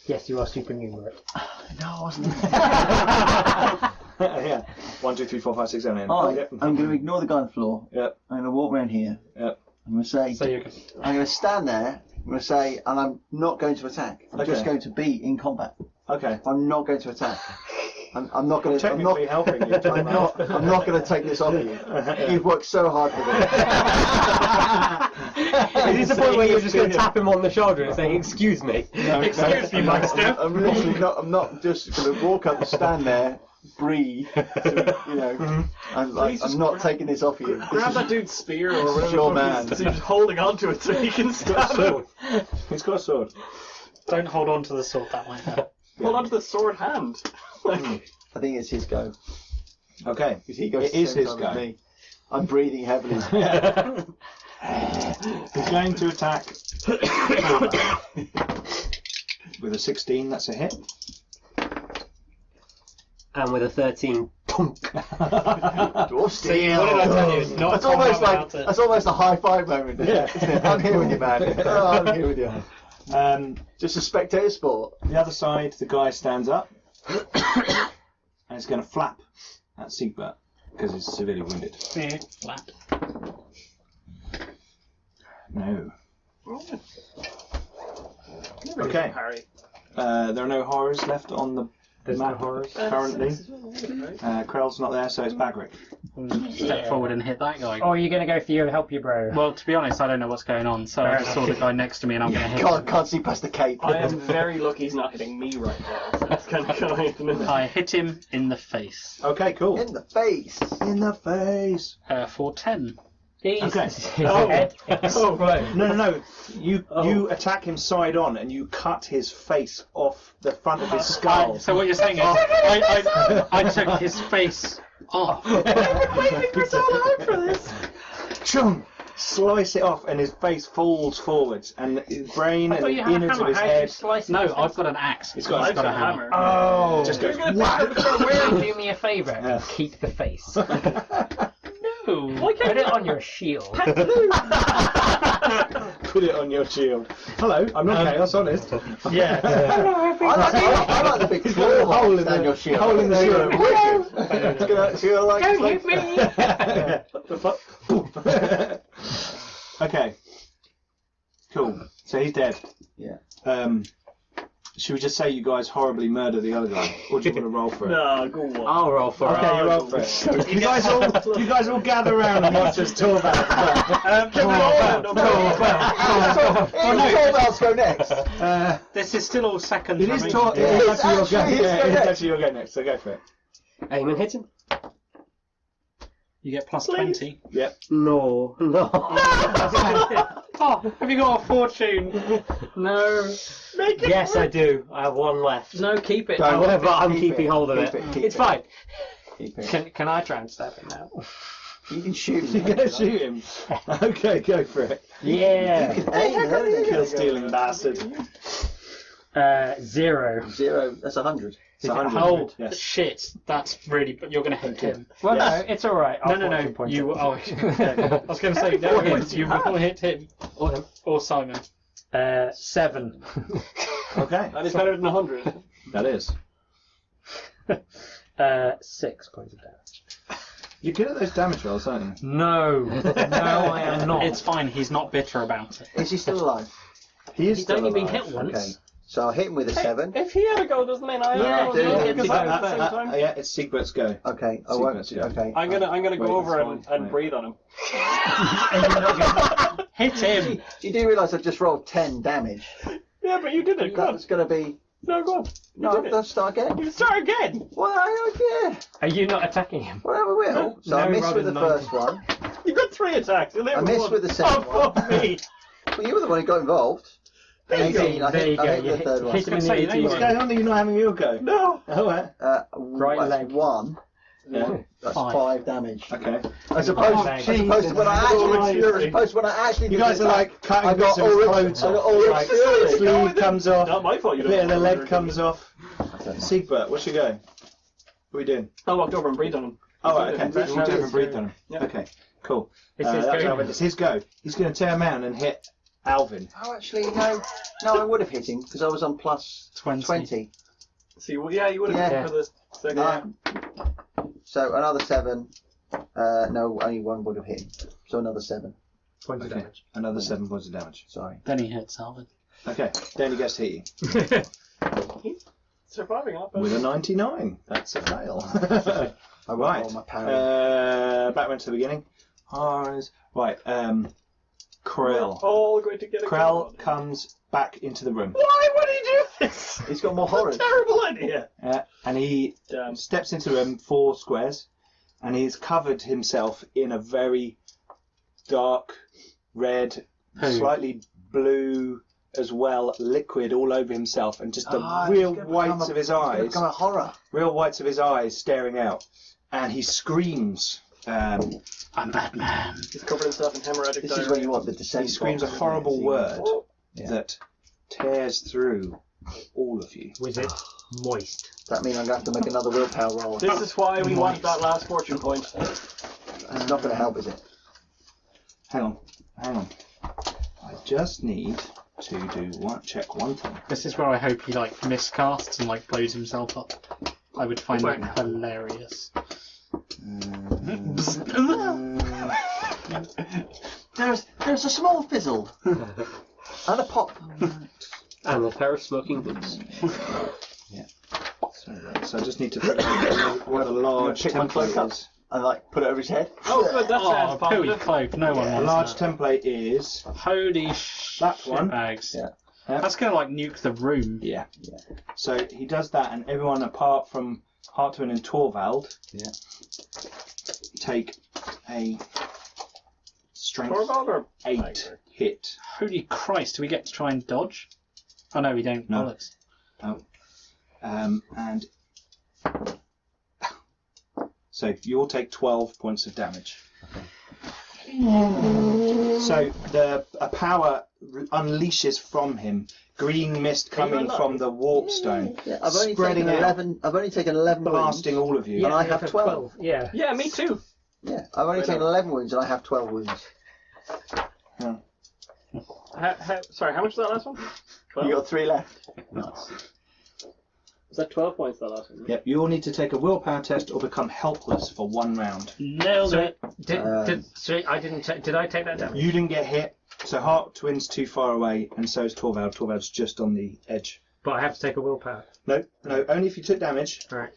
Yes, you are supernumerate. No, I wasn't. Yeah. 1, 2, 3, 4, 5, 6, 7, 8. Oh, Yep. I'm going to ignore the guy on the floor. Yep. I'm going to walk around here. Yep. I'm going to say, So you I'm going to stand there. I'm going to say, and I'm not going to attack. I'm just Okay. going to be in combat. Okay. I'm not going to attack. I'm not going to. I'm Technically not. helping you. I'm not going to take this off you. You've worked so hard for this. Is this the point where you're just going to tap him on the shoulder and say, "Excuse me"? Excuse me, Master. I'm literally not. I'm not just going to walk up, stand there, breathe. You know, I'm like, I'm not taking this off you. Grab that dude's spear or whatever. Your the fuck man. he's just holding onto it so he can stab him. He's got a sword. Don't hold on to the sword that way. Hold onto the sword hand. Like, I think it's his go. Okay. Because he goes It the is same his time as go. me. I'm breathing heavily. He's going to attack with a 16. That's a hit. And with a 13, Dwarf steel. What did I tell you? It's not That's almost combat like without it. that's almost a high five moment. Yeah. Isn't it? I'm here with you, man. Oh, I'm here with you. Just a spectator sport. The other side, the guy stands up and he's going to flap at Siegbert because he's severely wounded. Flat. No. never Okay. get Harry. There are no horrors left on the there's no map horrors. currently. Krehl's not there, so it's Bagric. Step forward and hit that guy. Or are you going to go for your help your bro? Well, to be honest, I don't know what's going on, so I just saw the guy next to me and I'm going to hit him. Can't see past the cape. I am very lucky he's not hitting me right now. So that's kind of going. I hit him in the face. Okay, cool. In the face. In the face. For 10. Okay. His head explodes. No. You attack him side on and you cut his face off the front of his skull. So what you're saying is, I took his face off. Chung! Slice it off and his face falls forwards and his brain I and thought the you had a innards of hammer. his How did you head slice No, his I've face? got an axe. It's got I've got a hammer. Oh, just goes Will you do me a favour? Yeah. Keep the face. No. Put it on your shield. Put it on your shield. Hello, I'm not chaos, honest. Yeah. I like the big claw Hole in down the- your shield. hole in the shield. It's gonna feel like. Don't hit me. What the fuck? Okay. Cool. So he's dead. Yeah. Should we just say you guys horribly murder the other guy, or do you want to roll for it? No, go on. I'll roll for it. Okay, you roll for it. You guys all gather around and watch us talk about Torvalds go next. it. This is still all seconds. It is remaining. talk. It is actually his go It's next. actually your go next. So go for it. Aim and hit him. You get plus 20. Yep. No. Oh, have you got a fortune? No. Yes, I do. I have one left. No, keep it. Don't. But I'm Keep keeping it. hold of Keep it. it, keep It's it. fine. Keep it. Can I try and stab him now? You can shoot You're him. going to shoot him. Okay, go for it. Yeah. You can aim and everything. Kill stealing bastard. 0. 0. That's 100. It's 100. Oh, Yes. shit. That's really... But you're going to hit him. Well, Yes. no, it's all right. No. You... Oh, I was going to say, no, you will hit him. Or Simon. 7. Okay. That is better than 100. That is. 6 points of damage. You're good at those damage rolls, aren't you? No, I am not. It's fine. He's not bitter about it. Is he still alive? He is He's still only been alive. hit once. Okay. So I'll hit him with a 7. If he had a go, doesn't mean I Yeah, have do a you go. get to Because go at the same time. Yeah, it's Siegbert's go. Okay. I Sequence, won't. yeah. Okay. I'm gonna Wait, go over that's fine. and breathe on him. Hit him. You do realise I've just rolled 10 damage. Yeah, but you did it. Go on. That's going to be... No, go on. No, did it. let's start again. You start again. Well, I don't care. Are you not attacking him? Whatever will. So I No, missed rather with the than first one. You got 3 attacks. You I missed with the second Oh, one. fuck me. Well, you were the one who got involved. There you go. 18. I There you hit, I go. hit You the third one. hit him in the Say, no, you What's 81. going on? You're not having your go. No. Oh, right. Right That's leg. 1. Yeah. That's 5. 5 damage. Okay. As opposed, Leg. as opposed to when I actually, Jesus. as opposed to when I actually You did guys the are attack, like cutting I bits got of his all clothes I got off. all Like, fury. sleeve comes off, Not my fault. a You bit of the don't leg comes off. Siegbert, what's your go? What are we doing? I walked over and breathed on him. Oh, right, okay. That's You walked over and breathed on him. Yeah. Okay, cool. It's his That's go. Alvin. It's his go. He's going to turn around and hit Alvin. Oh, actually, no. No, I would have hit him because I was on plus 20. See, well, yeah, you would have Yeah. for the second. So another 7. No, only 1 would have hit him. So another 7. Points of Okay. damage. Another 7 points of damage. Sorry. Then he hits Alvin. Okay, then he gets to hit you. Surviving off With a 99. That's a fail. I won't Right. roll my parry. Back went to the beginning. Horrors. Right, Krehl. all going to get a Krehl kill. comes back into the room. Why would he do this? He's got more What a horrors. terrible idea. And he Damn. steps into the room 4 squares, and he's covered himself in a very dark red, slightly blue as well, liquid all over himself, and just the real whites of his eyes, Become a horror. real whites of his eyes staring out, and he screams. I'm Batman. He's covered himself in hemorrhagic This is diarrhea. when you want the descent. He screams a box, horrible isn't it? word Yeah. that tears through all of you. Was it moist? That means I'm going to have to make another willpower roll. This is why we want that last fortune point. It's not going to help, is it? Hang on. I just need to check one thing. This is where I hope he like miscasts and like blows himself up. I would find that hilarious. There's a small fizzle and a pop. And a pair of smoking boots. So I just need to figure out what a large Pick my cloak up. template is. And like put it over his head. Oh, good. That sounds Oh, pooey positive. cloak. No one A wants large that. template is Holy that one. bags. Yeah. That's gonna like nuke the room. Yeah. So he does that, and everyone apart from Hartwin and Torvald take a strength Torvald or 8 Tiger? hit. Holy Christ! Do we get to try and dodge? Oh no, we don't. No. Bollocks. And so you'll take 12 points of damage. So a power unleashes from him, green mist coming from the warp stone, Yeah, I've only spreading taken out, 11. I've only taken 11 blasting wounds. all of you. And I have 12. Yeah. Yeah, me too. Yeah, I've only taken 11 wounds and I have 12 wounds. Sorry, how much was that last one? 12? You got 3 left. Nice. Was that 12 points, that last one? Yep, you all need to take a willpower test or become helpless for 1 round. Nailed So, it. did I take that damage? You didn't get hit, so Hartwin's too far away, and so is Torvald. Torvald's just on the edge. But I have to take a willpower. No, only if you took damage. Right.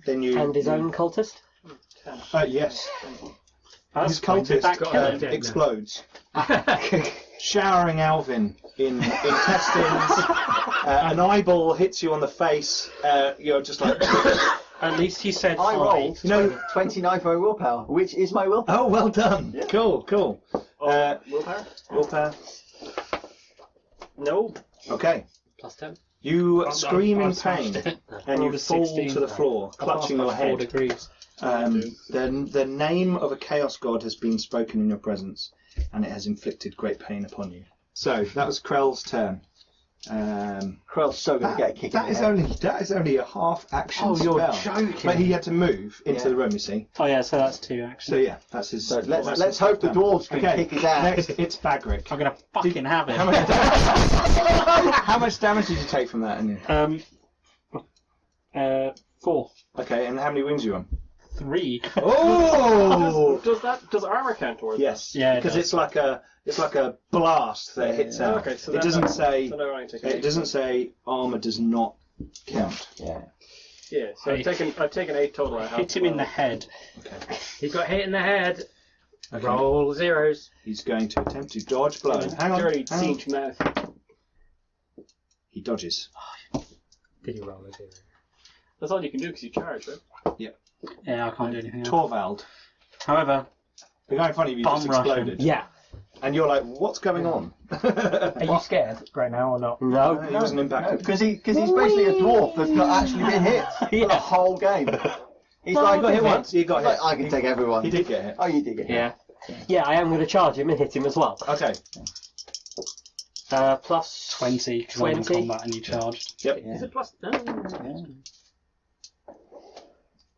Then you. And his own cultist? Yes. That's His fine. Did that cultist kill him? explodes, showering Alvin in intestines. An eyeball hits you on the face. You're just like At least he said I 5. rolled No. 29 for my willpower, which is my willpower. Oh, well done. Yeah. Cool. Willpower? Willpower. No. Okay. Plus 10. You I scream in smashed pain, it. and you Rolled a fall 16. to the floor, clutching your 4 head. degrees. The name of a chaos god has been spoken in your presence, and it has inflicted great pain upon you. So that was Krehl's turn. Krehl's so going to get a kick in the head. That is only a half action Oh, you're spell. joking. But he had to move into Yeah. the room. You see. Oh yeah, so that's 2 So actually. yeah, that's his. So that's let's his hope the turn. dwarves can Okay. kick his ass. Next, it's Bagric. I'm gonna fucking have it. How much damage? How much damage did you take from that? Anya? 4. Okay, and how many wounds are you on? 3. Oh! Does armor count towards Yes. Yeah, it because does. it's like a blast that hits that? out. Okay, so it doesn't say. So now I take It doesn't say armor does not count. Yeah. Yeah, so I've taken 8 total. I have Hit him in the head. He got hit in the head. Roll zeros. He's going to attempt to dodge blow. Hang on. Dirty hang on. siege mouth. He dodges. Did he roll a zero? That's all you can do because you charge, right? Yeah, I can't do anything else. Torvald, However, the guy in front of you just Bum rush him. exploded. Yeah. And you're like, what's going on? Are you scared right now or not? No. He wasn't impacted. Because he's basically a dwarf that's not actually been hit for the whole game. He's like, He got hit once. He got he's hit. like, I can take everyone. He did get hit. Oh, you did get hit. Yeah. Yeah, I am going to charge him and hit him as well. Okay. Plus 20 because I'm in 20. combat and you charged. Yep. Is it plus? No.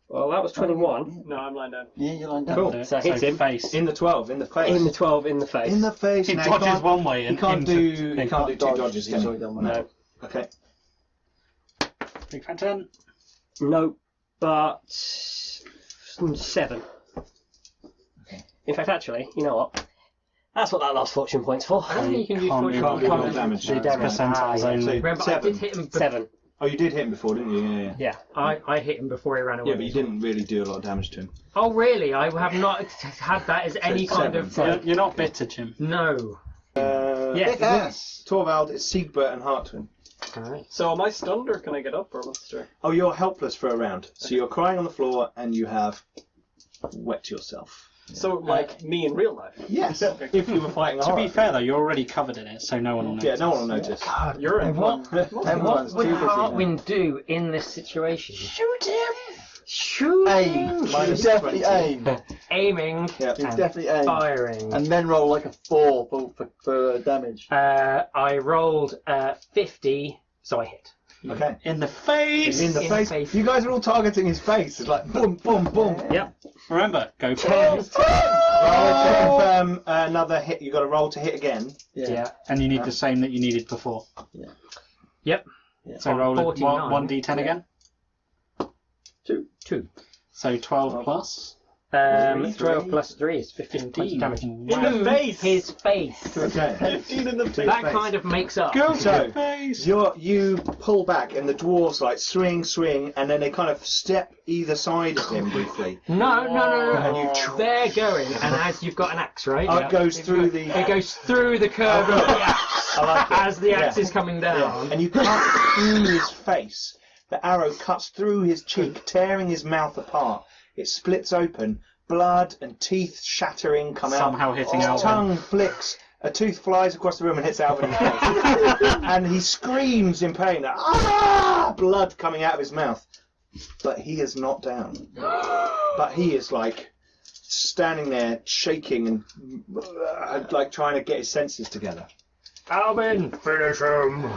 Well, that was 21. No, I'm lying down. Yeah, you're lying down. Cool. So hit him. Face. In the 12, in the face. In the 12 in the face. In the face. He Now, dodges one way He and can't into- do. He can't do 2 dodge. dodges. He's Can already he? done one. No. Okay. Big fat 10. No, but 7. In fact, actually, you know what? That's what that last fortune point's for. I don't think you can do Can't fortune do points. more Can't damage. do damage. Percentiles only. So Remember, I 7. did hit him. 7. Oh, you did hit him before, didn't you? Yeah. Yeah, I hit him before he ran away. Yeah, but you didn't really do a lot of damage to him. Oh, really? I have not had that as any kind of. You're not bitter, Jim. No. Yeah. Kick ass. Torvald, it's Siegbert and Hartwin. Alright. So am I stunned or can I get up or what's the story? Oh, you're helpless for a round. So you're crying on the floor and you have wet yourself. So like me in real life. Yes. If you were fighting a To be horror. fair though, you're already covered in it, so no one will notice. Yeah, no one will notice. You're in. Everyone, What everyone's would too busy now. Hartwin do in this situation? Shoot him! Shoot Aim. him! You Minus definitely 20. aim. Aiming Yeah. You and definitely aim. firing. And then roll like a 4 for damage. I rolled 50, so I hit. Okay. In the face! In the face. You guys are all targeting his face. It's like boom, boom, boom. Yep. Remember, go first. Roll to confirm another hit. You got to roll to hit again. Yeah. And you need the same that you needed before. Yep. So roll it 49. 1d10 again. 2. So 12 plus. 12 plus 3 is 15 points of damage. In the face. His face. Okay. 15 in the face. That kind of makes up. So you pull back and the dwarves like swing, and then they kind of step either side of him briefly. No. And you They're going, and as you've got an axe, right? Oh, it goes through the. It goes through the curve of the axe I like it. as the axe Yeah. is coming Yeah. down. And you cut through his face. The arrow cuts through his cheek, tearing his mouth apart. It splits open, blood and teeth shattering come out. Somehow hitting His Alvin. tongue flicks, a tooth flies across the room and hits Alvin in the face. And he screams in pain, ah! Blood coming out of his mouth. But he is not down. But he is like standing there shaking and like trying to get his senses together. Alvin, finish him.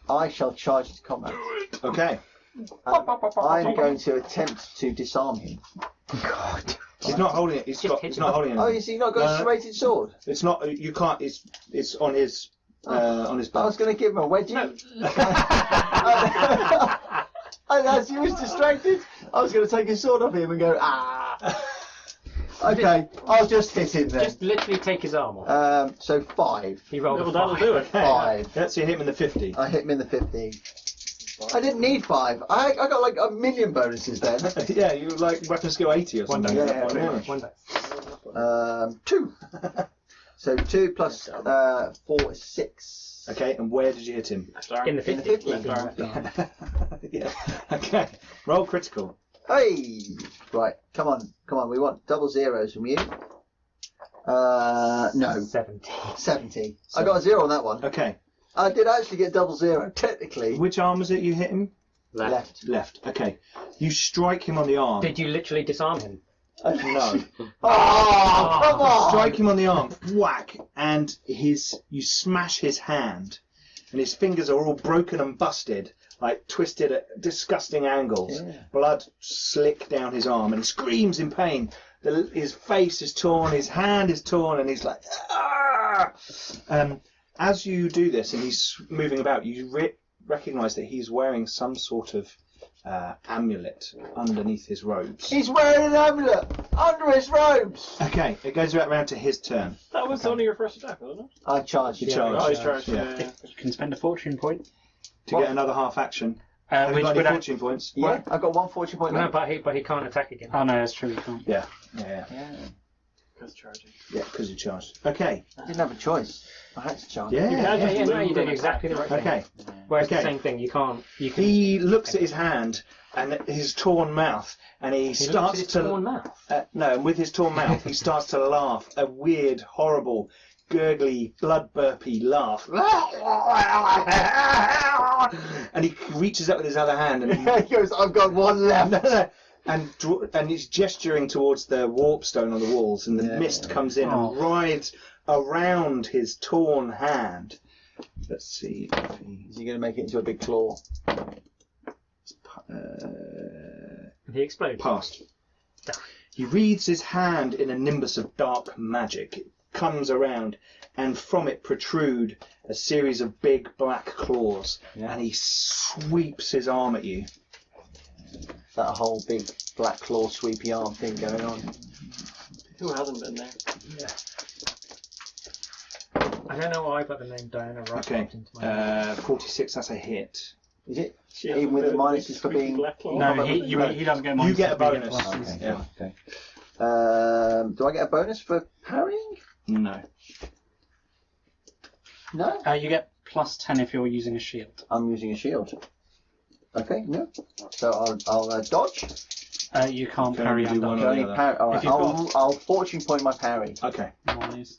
I shall charge into combat. Okay. I'm going to attempt to disarm him. He's not holding it. He's Just hit he's him. not holding it. Oh, is he not got a No. serrated sword? It's not. You can't. It's on his on his I back. was going to give him a wedgie. As he was distracted, I was going to take his sword off him and go, ah. Okay, I'll just hit him then. Just literally take his arm off. So 5. He rolled Well, a that'll 5. do it. 5. Let's see hit him in the 50. I hit him in the 15. I didn't need 5. I got like a million bonuses then. Yeah, you were like weapon skill 80 or something. die. Yeah, Yeah. One die. 2. So 2 plus 4 is 6. Okay, and where did you hit him? In the In the 50. 50. Yeah. Okay. Roll critical. Hey! Right, come on. We want double zeros from you. No. 70. 70. I got a 0 on that one. Okay. I did actually get double 0, technically. Which arm was it you hit him? Left. Left. Okay. You strike him on the arm. Did you literally disarm him? No. Oh, come on! Strike him on the arm. Whack. And you smash his hand. And his fingers are all broken and busted. Like twisted at disgusting angles. Yeah. Blood slick down his arm. And he screams in pain. His face is torn. His hand is torn. And he's like... Ah! As you do this and he's moving about, you recognise that he's wearing some sort of amulet underneath his robes. He's wearing an amulet under his robes! Okay, it goes right round to his turn. That was only your first attack, wasn't it? I charged. You charge. Oh, he's charged. Yeah. Yeah. You can spend a fortune point. To get another half action. Have you Which got any would fortune points? Yeah, I've got 1 fortune point No, left. but he can't attack again. Oh no, that's true. You can't. Yeah, Because charging. because you charged. Okay. I didn't have a choice. I had to charge. Yeah. No, you did exactly the right thing. Okay. Whereas Okay. the same thing, you can. He looks at his hand and his torn mouth, and he He looks at starts his to torn mouth. no, and with his torn mouth, he starts to laugh a weird, horrible, gurgly, blood burpy laugh. And he reaches up with his other hand and He goes, I've got one left. and he's gesturing towards the warp stone on the walls, and the mist comes in and rides around his torn hand. Let's see if he... Is he going to make it into a big claw? He explodes. Passed. He reads his hand in a nimbus of dark magic. It comes around, and from it protrude a series of big black claws, and he sweeps his arm at you. That whole big black claw sweepy arm thing going on. Who hasn't been there? I don't know why I got the name Diana right Okay, into my head. 46, that's a hit. Is it? She Even with the minuses for being... No, he doesn't get You get a but bonus. pluses. Yeah. Okay. Do I get a bonus for parrying? No. No? You get plus 10 if you're using a shield. I'm using a shield. Okay, no. So I'll dodge. You can't Can parry only do and one dodge. or Only the other. parry. All right, If you've I'll fortune point my parry. Okay. One is-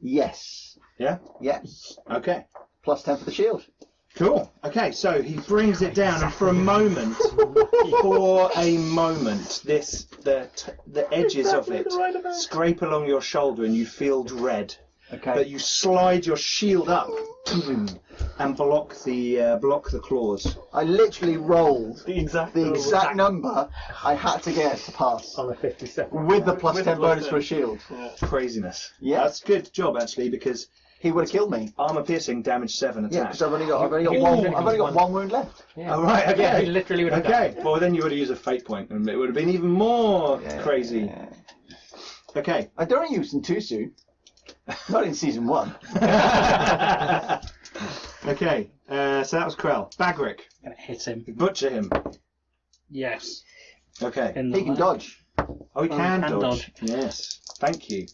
Yes. Yeah? Yes. Okay. Plus 10 for the shield. Cool. Okay, so he brings it down, and for a moment, the edges of it scrape along your shoulder, and you feel dread. Okay. But you slide your shield up and block the claws. I literally rolled The exact number I had to get to pass. On the 52nd. With the plus With 10 the plus bonus 10. for a shield. Craziness. Yeah. That's good job actually, because He would have killed me. armor piercing, damage 7 Yeah, attack. because I've only got Ooh. one wound left. Yeah. Oh right, okay. Yeah, he literally would have Okay, died. well then you would have used a fate point, and it would have been even more crazy. Yeah. Okay. I don't use them too soon. Not in season 1. Okay, so that was Krehl. Bagric, Gonna hit him. butcher him. Yes. Okay. In the He can leg. dodge. Oh, he can can dodge. Yes, thank you.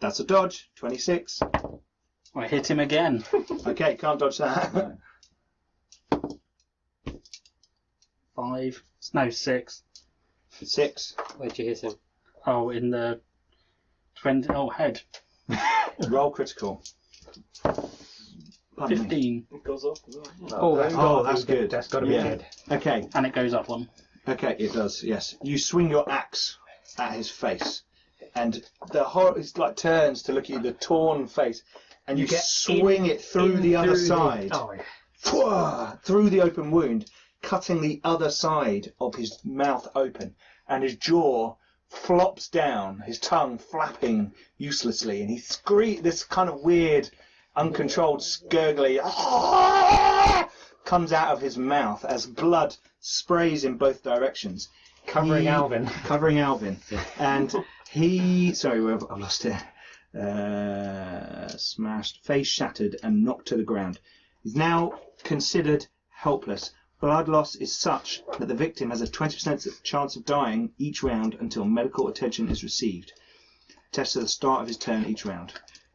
That's a dodge, 26. I hit him again. Okay, can't dodge that. 5. No, 6. 6. Where'd you hit him? Oh, in the 20. Oh, head. Roll critical. Pardon me. 15. It goes up as well. Oh, That's good. That's got to be Yeah. good. Okay, And it goes up one. okay, it does, yes. You swing your axe at his face, and the horror is like turns to look at you, the torn face, and you get swing it through the other side. Oh, yeah. Pwah! Through the open wound, cutting the other side of his mouth open, and his jaw flops down, his tongue flapping uselessly, and he this kind of weird, uncontrolled, gurgly comes out of his mouth as blood sprays in both directions. Covering Alvin. Covering Alvin. And he... Sorry, I've lost it. Smashed, face shattered, and knocked to the ground. He's now considered helpless. Blood loss is such that the victim has a 20% chance of dying each round until medical attention is received. Tests at the start of his turn each round.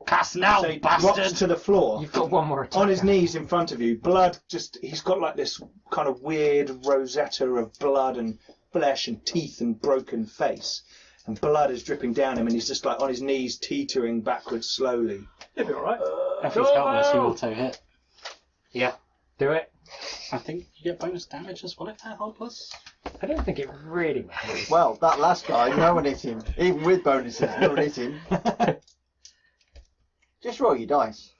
Cast now, so he bastard! drops to the floor. You've got one more attack. On his knees in front of you, blood he's got like this kind of weird rosetta of blood and flesh and teeth and broken face. And blood is dripping down him and he's just like on his knees teetering backwards slowly. It'll be alright. If he's helpless, he auto hit. Yeah, do it. I think you get bonus damage as well if they're helpless. I don't think it really matters. Well, that last guy, no one hit him. Even with bonuses, no one hit him. Just roll your dice.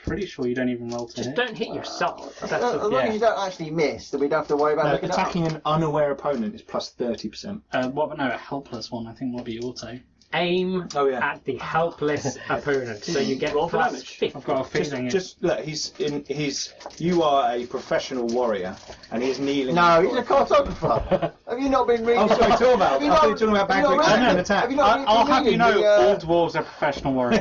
Pretty sure you don't even roll to Just hit. don't hit yourself. That's As long as you don't actually miss, then we don't have to worry about looking at attacking an unaware opponent is plus 30%. A helpless one I think will be auto. Aim Oh, yeah. at the helpless opponent, so you get Roll for plus damage. 50. I've got a feeling Just look, you are a professional warrior and he's kneeling. No, he's a cartographer. Have you not been reading? Oh, sorry, talk about. Have you I thought you were not- talking about have you not backwards read- and attack. Have you not I'll been have you reading know the, all dwarves are professional warriors.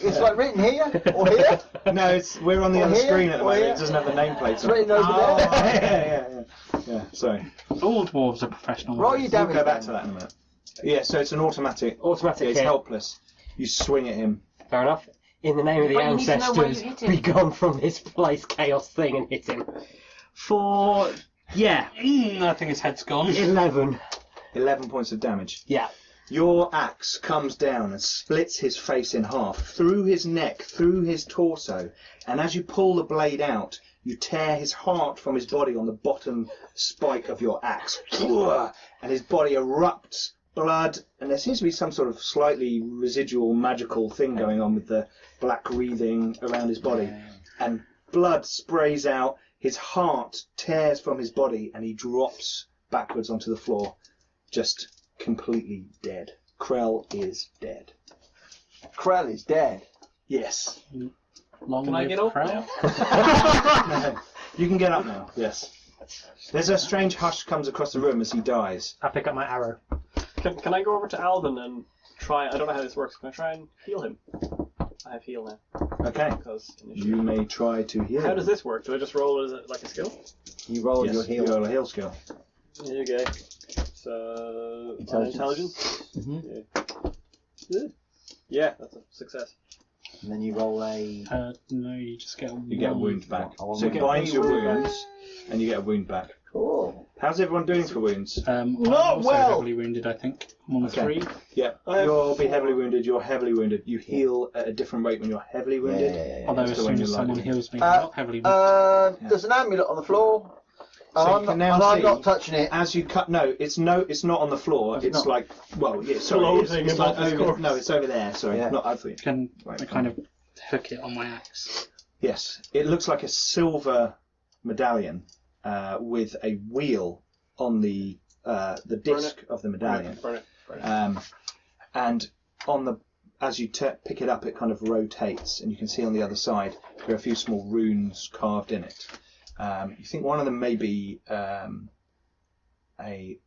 It's like written here or here. No, we're on the Or other here, screen at the or moment. here. It doesn't have the nameplate. It's written over Oh, there. yeah. Sorry. All dwarves are professional Roll warriors. your We'll damage. go back to then. that in a minute. Yeah, so it's an automatic. Automatic It's hit. helpless. You swing at him. Fair enough. In the name of the But you need to know where you ancestors, hit him. be gone from this place chaos thing and hit him. For, I think his head's gone. 11. 11 points of damage. Yeah. Your axe comes down and splits his face in half, through his neck, through his torso, and as you pull the blade out, you tear his heart from his body on the bottom spike of your axe, and his body erupts blood, and there seems to be some sort of slightly residual magical thing going on with the black wreathing around his body, and blood sprays out, his heart tears from his body, and he drops backwards onto the floor, just completely dead. Krehl is dead. Krehl is dead. Yes. Long Can I live get up Krehl. now? You can get up now, yes. There's a strange hush comes across the room as he dies. I pick up my arrow. Can I go over to Alvin and try? I don't know how this works. Can I try and heal him? I have heal now. Okay. Because You may try to heal. how does this work? Do I just roll as like a skill? You roll Yes, your heal. you roll a heal skill. There you go. So Intelligence. intelligence. Yeah. Yeah, that's a success. And then you roll a. No, you just get a You get a wound back. I want So to it get binds your wound back. wounds, and you get a wound back. Cool. How's everyone doing for wounds? I'm Not also well. heavily wounded, I think. I'm on Okay. 3. Yeah, you'll be heavily wounded. You're heavily wounded. You heal at a different rate when you're heavily wounded. Although That's as the one soon you as like, someone isn't it? heals me, I'm not heavily wounded. Yeah. There's an amulet on the floor. So I'm you not, can now and I'm see- not touching it. As you cut, no, it's not on the floor. It's It's not. like, well, yeah, sorry, Floating it's like above his over, corpse. no, it's over there. Sorry, Yeah. not I thought you. Can Right, I kind of hook it on my axe? Yes, it looks like a silver medallion with a wheel on the disc of the medallion, Burn it. and on the as you pick it up, it kind of rotates, and you can see on the other side there are a few small runes carved in it. You think one of them may be a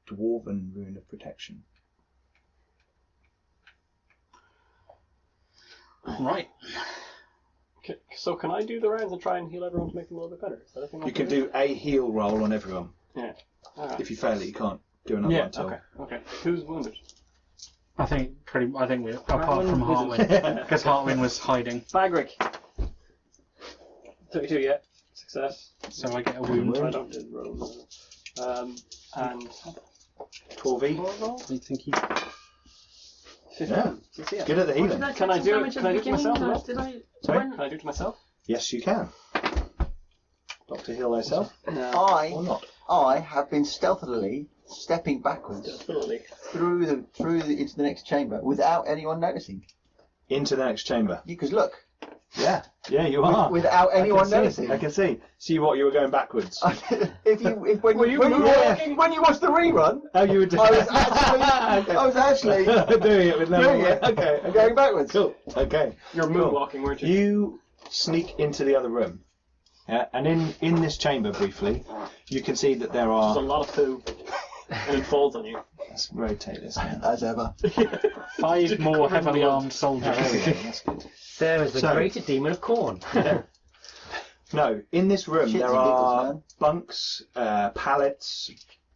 dwarven rune of protection. Right. So can I do the rounds and try and heal everyone to make them a little bit better? Is that a thing I You can do a heal roll on everyone. Yeah. Alright. If you fail it, you can't do another Yeah. one until. Okay. Who's wounded? I think we're apart Heartwind from isn't- Heartwind, because Heartwind was hiding, Bagrick. 32, yeah. Success. so I get a wound. I don't did roll. And 12 more roll? I think he 15. Yeah. Yeah. Good at the healing. Can I do it? Can I do it to myself? No? Sorry? Can I do it to myself? Yes, you can. Dr. Hill thyself? No. Or I not? have been stealthily stepping backwards Definitely. through the into the next chamber without anyone noticing. Into the next chamber. Because look, Yeah, you are. without anyone I can noticing. see. I can see. See what you were going backwards. When you watch the rerun, Oh, you were doing I was actually doing it with no doing one. it. Okay, I'm going backwards. Cool. Okay. You're moonwalking, weren't you? You sneak into the other room. Yeah, and in this chamber, briefly, you can see that there There's a are. lot of poo. And it falls on you. Let's rotate this now. As ever. 5 more heavily armed soldiers. There we go. That's good. There is the So- greater demon of corn. No, in this room Shits there and giggles, are man. bunks, pallets,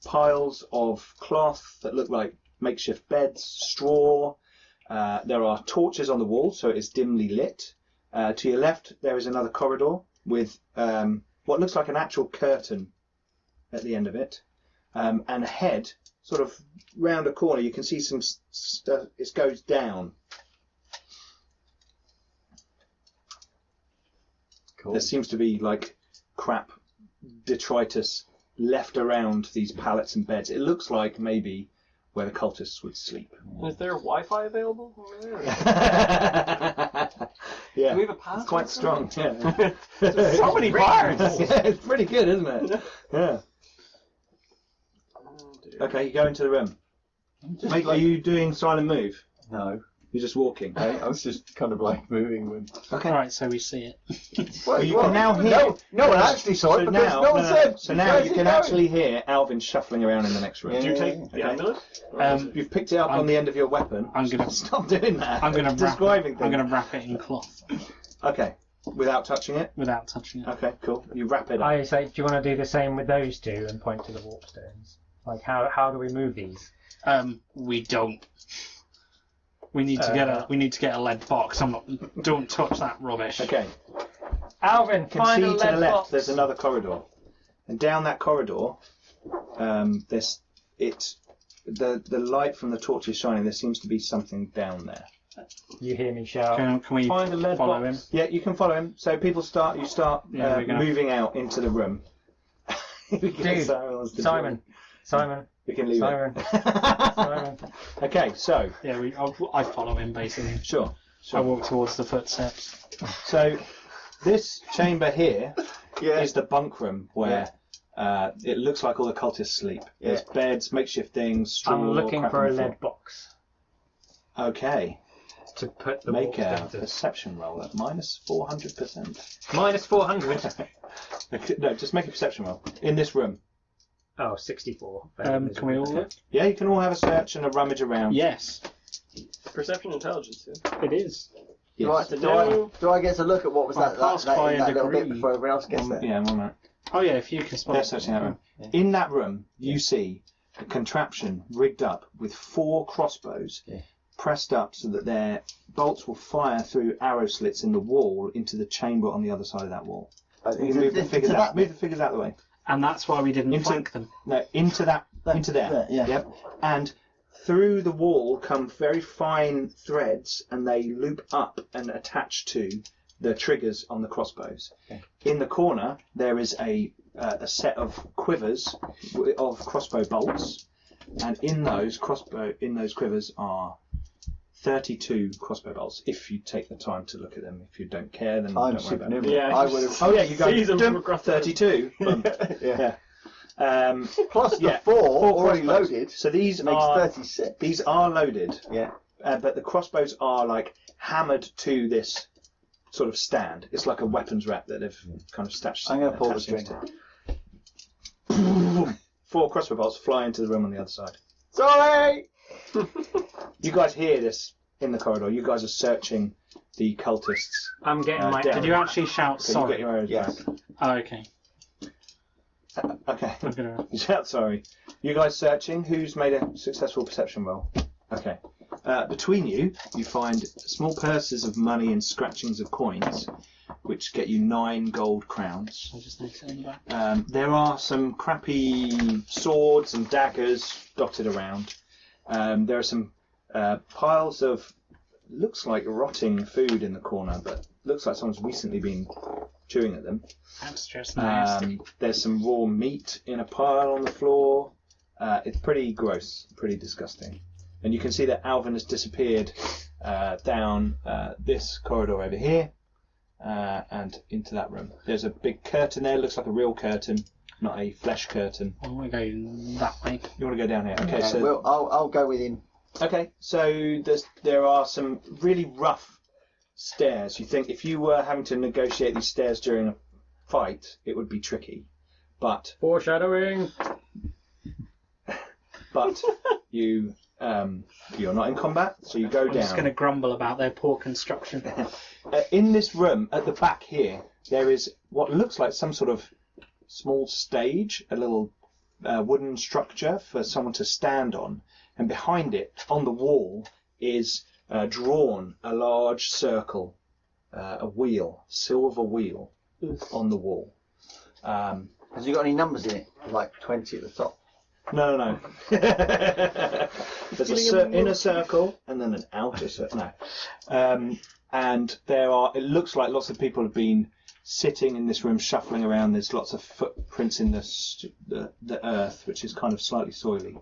piles of cloth that look like makeshift beds, straw, There are torches on the wall, so it is dimly lit. To your left, there is another corridor with what looks like an actual curtain at the end of it. And ahead, sort of round a corner, you can see some stuff. It goes down. Cool. There seems to be like crap detritus left around these pallets and beds. It looks like maybe where the cultists would sleep. Is there Wi-Fi available over there? Yeah, Do we have a pass? it's quite strong. Yeah. So many bars. Yeah, it's pretty good, isn't it? Yeah. Okay, you go into the room. Mate, are you doing silent move? No. You're just walking. I was just kind of like moving with. Okay. Right, so we see it. Well, you can now hear. No one actually saw it, So because now, no one said. So now you can actually hear Alvin shuffling around in the next room. Yeah. Do you take the amulet? You've picked it up on the end of your weapon. I'm gonna Stop doing that. I'm gonna describing I'm things. gonna wrap it in cloth Okay, without touching it. without touching it. Okay, cool. You wrap it up. I say, do you want to do the same with those two and point to the warp stones? Like, how do we move these? We don't. We need to get a lead box. Don't touch that rubbish. Okay. Alvin, You can find see a to lead the left. box. There's another corridor, and down that corridor, the light from the torch is shining. There seems to be something down there. You hear me shout. Can we Find a lead follow box. him? Yeah, you can follow him. So you start Yeah, we're gonna- moving out into the room. Dude, Simon, we can leave Simon. it. Simon. Okay, so Yeah, I follow him basically. sure. I walk towards the footsteps. So this chamber here Yeah. is the bunk room where it looks like all the cultists sleep. There's beds, makeshift things, straw. I'm looking crap for on a the floor. lead box Okay, to put the make warp a stones in. perception roll at minus 400%. Minus 400. No, just make a perception roll in this room. Oh, 64. Can we all look? Yeah, you can all have a search and a rummage around. Yes, Perception intelligence, yeah. it is. Yes. Do I get to look at what was I'll that pass that by in a that little bit degree. before everyone else gets there? Yeah, 1 minute. Oh yeah, if you can spot. They're searching that room. In that room, you see a contraption rigged up with 4 crossbows pressed up so that their bolts will fire through arrow slits in the wall into the chamber on the other side of that wall. You can move the figures out. Move the figures out of the way. And that's why we didn't Into- flank them. No, into there. Yeah. Yep. And through the wall come very fine threads, and they loop up and attach to the triggers on the crossbows. Okay. In the corner, there is a set of quivers of crossbow bolts, and in those quivers are 32 crossbow bolts. If you take the time to look at them, if you don't care, then I'm don't worry about it. supernumerary. Yeah, I would have. Oh yeah, you go Seize them dum, from across the- 32. Boom. Yeah. Yeah. Plus the Yeah, 4 4 already crossbows. loaded So these makes are 36. these are loaded, Yeah. but the crossbows are like hammered to this sort of stand. It's like a weapons rack that they've kind of attached. I'm going to pull the attached things string. to. 4 crossbow bolts fly into the room on the other side. Sorry. You guys hear this in the corridor. You guys are searching the cultists. I'm getting my. down. Did you actually shout So you sorry? get your arrows Yes. back. Oh, okay. Okay. I'm gonna. You shout sorry. You guys searching. Who's made a successful perception roll? Okay. Between you, you find small purses of money and scratchings of coins, which get you 9 gold crowns. I'll just note it in the back. There are some crappy swords and daggers dotted around. There are some piles of looks like rotting food in the corner, but looks like someone's recently been chewing at them. That's just nasty. There's some raw meat in a pile on the floor. It's pretty gross, pretty disgusting. And you can see that Alvin has disappeared down this corridor over here and into that room. There's a big curtain there, looks like a real curtain, not a flesh curtain. I want to go that way. You want to go down here? Okay, Yeah, so well, I'll go with him. okay, so there are some really rough stairs. You think if you were having to negotiate these stairs during a fight, it would be tricky, but Foreshadowing. you're not in combat, so you go I'm down. just going to grumble about their poor construction. In this room, at the back here, there is what looks like some sort of small stage, a little wooden structure for someone to stand on, and behind it, on the wall, is drawn a large circle, a wheel, silver wheel, on the wall. Has you got any numbers in it? Like 20 at the top? No. There's an inner circle and then an outer circle. No. And there are, it looks like lots of people have been sitting in this room, shuffling around. There's lots of footprints in the earth, which is kind of slightly soily.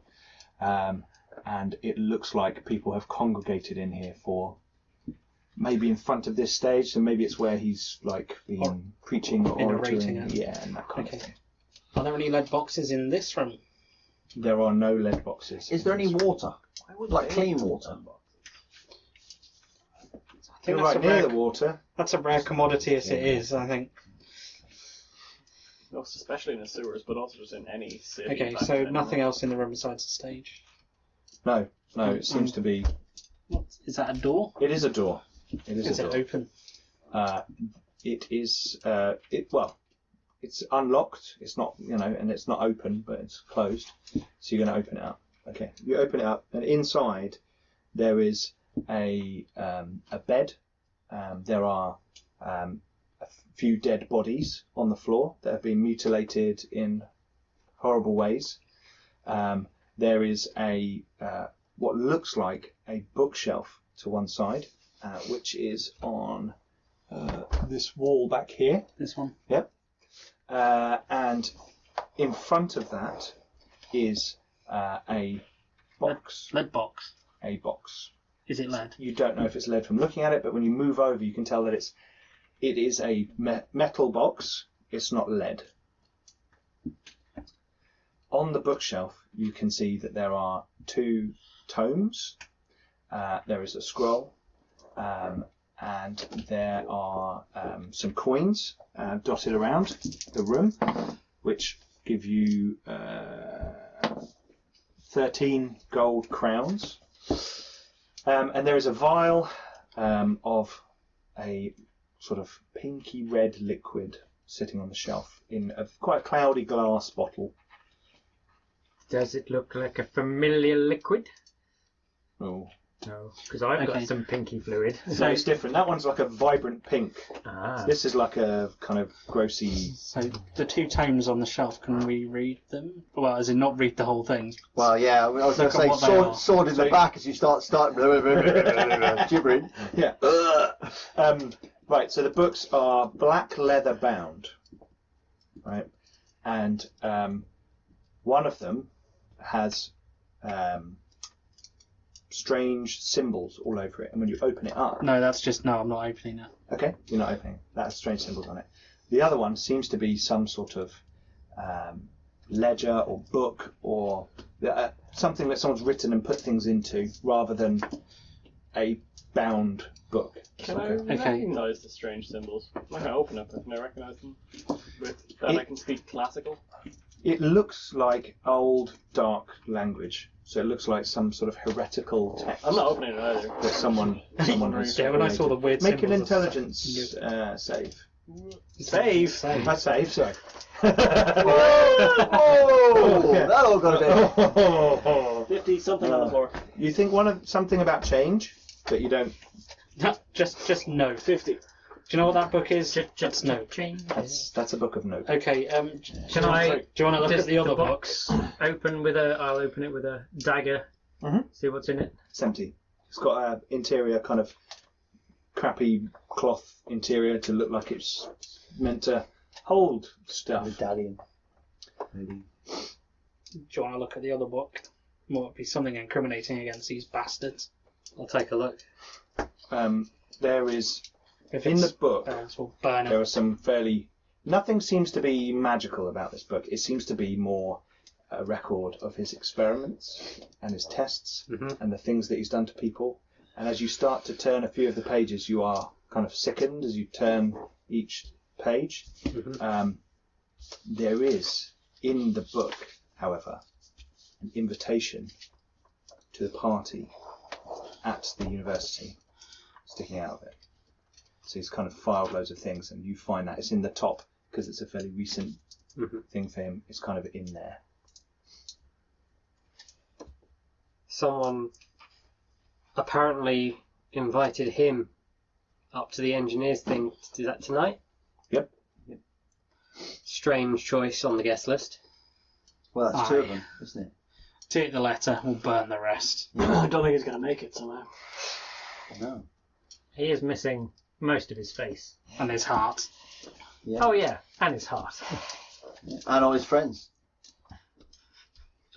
And it looks like people have congregated in here for maybe in front of this stage, so maybe it's where he's like been preaching or narrating orating. Yeah, and that kind of thing. Are there any lead boxes in this room? There are no lead boxes. Is there any water? Like clean water? I You're think right near the water. That's a rare commodity as it is, I think. Most especially in the sewers, but also just in any city. Okay, back so then. nothing else in the room besides the stage. No, it seems to be. Is that a door? It is a door. It is Is a it door. open? It is. It's unlocked. It's not, and it's not open, but it's closed. So you're going to open it up. Okay, you open it up, and inside there is a bed. There are a few dead bodies on the floor that have been mutilated in horrible ways. There is a what looks like a bookshelf to one side, which is on this wall back here. This one? Yep. And in front of that is a box. Lead box. A box. Is it lead? You don't know if it's lead from looking at it, but when you move over, you can tell that it is a metal box. It's not lead. On the bookshelf, you can see that there are 2 tomes. There is a scroll, and there are some coins dotted around the room, which give you 13 gold crowns. And there is a vial of a sort of pinky red liquid sitting on the shelf in quite a cloudy glass bottle. Does it look like a familiar liquid? Oh. No, because I've got some pinky fluid. So it's different. That one's like a vibrant pink. This is like a kind of grossy. So the 2 tomes on the shelf, can we read them? Well, as in not read the whole thing. Well, yeah, I was going to say sword in the back as you start gibbering. Yeah. Right, so the books are black leather bound. Right. And one of them has strange symbols all over it, and when you open it up... No, I'm not opening it. Okay, you're not opening it. That has strange symbols on it. The other one seems to be some sort of ledger or book or something that someone's written and put things into, rather than a bound book. Can I recognise the strange symbols? When I open it, can I recognise them? I can speak classical? It looks like old, dark language. So it looks like some sort of heretical text. I'm not opening it either. That someone has when I saw the weird Make an symbols intelligence save. Save? I save, sorry. Whoa! That all got a bit. 50 something on the floor. You think something about change, but you don't... No, just no. 50. Do you know what that book is? Just no. That's a book of note. Okay, do you want to look Does at the other box open with I'll open it with a dagger. See what's in it. It's empty. It's got an interior kind of crappy cloth interior to look like it's meant to hold stuff. Medallion. Maybe. Do you want to look at the other book? Might be something incriminating against these bastards. I'll take a look. There is... If In it's, the book, we'll burn there it. are some fairly... Nothing seems to be magical about this book. It seems to be more a record of his experiments and his tests and the things that he's done to people. And as you start to turn a few of the pages, you are kind of sickened as you turn each page. There is, in the book, however, an invitation to the party at the university sticking out of it. So he's kind of filed loads of things, and you find that it's in the top because it's a fairly recent thing for him. It's kind of in there. Someone apparently invited him up to the engineers thing. Is that tonight? Yep. Strange choice on the guest list. Well, that's two of them, isn't it? Take the letter, we'll burn the rest. I don't think he's going to make it somehow. No. He is missing most of his face. And his heart. Yeah. Oh yeah, and his heart. And all his friends.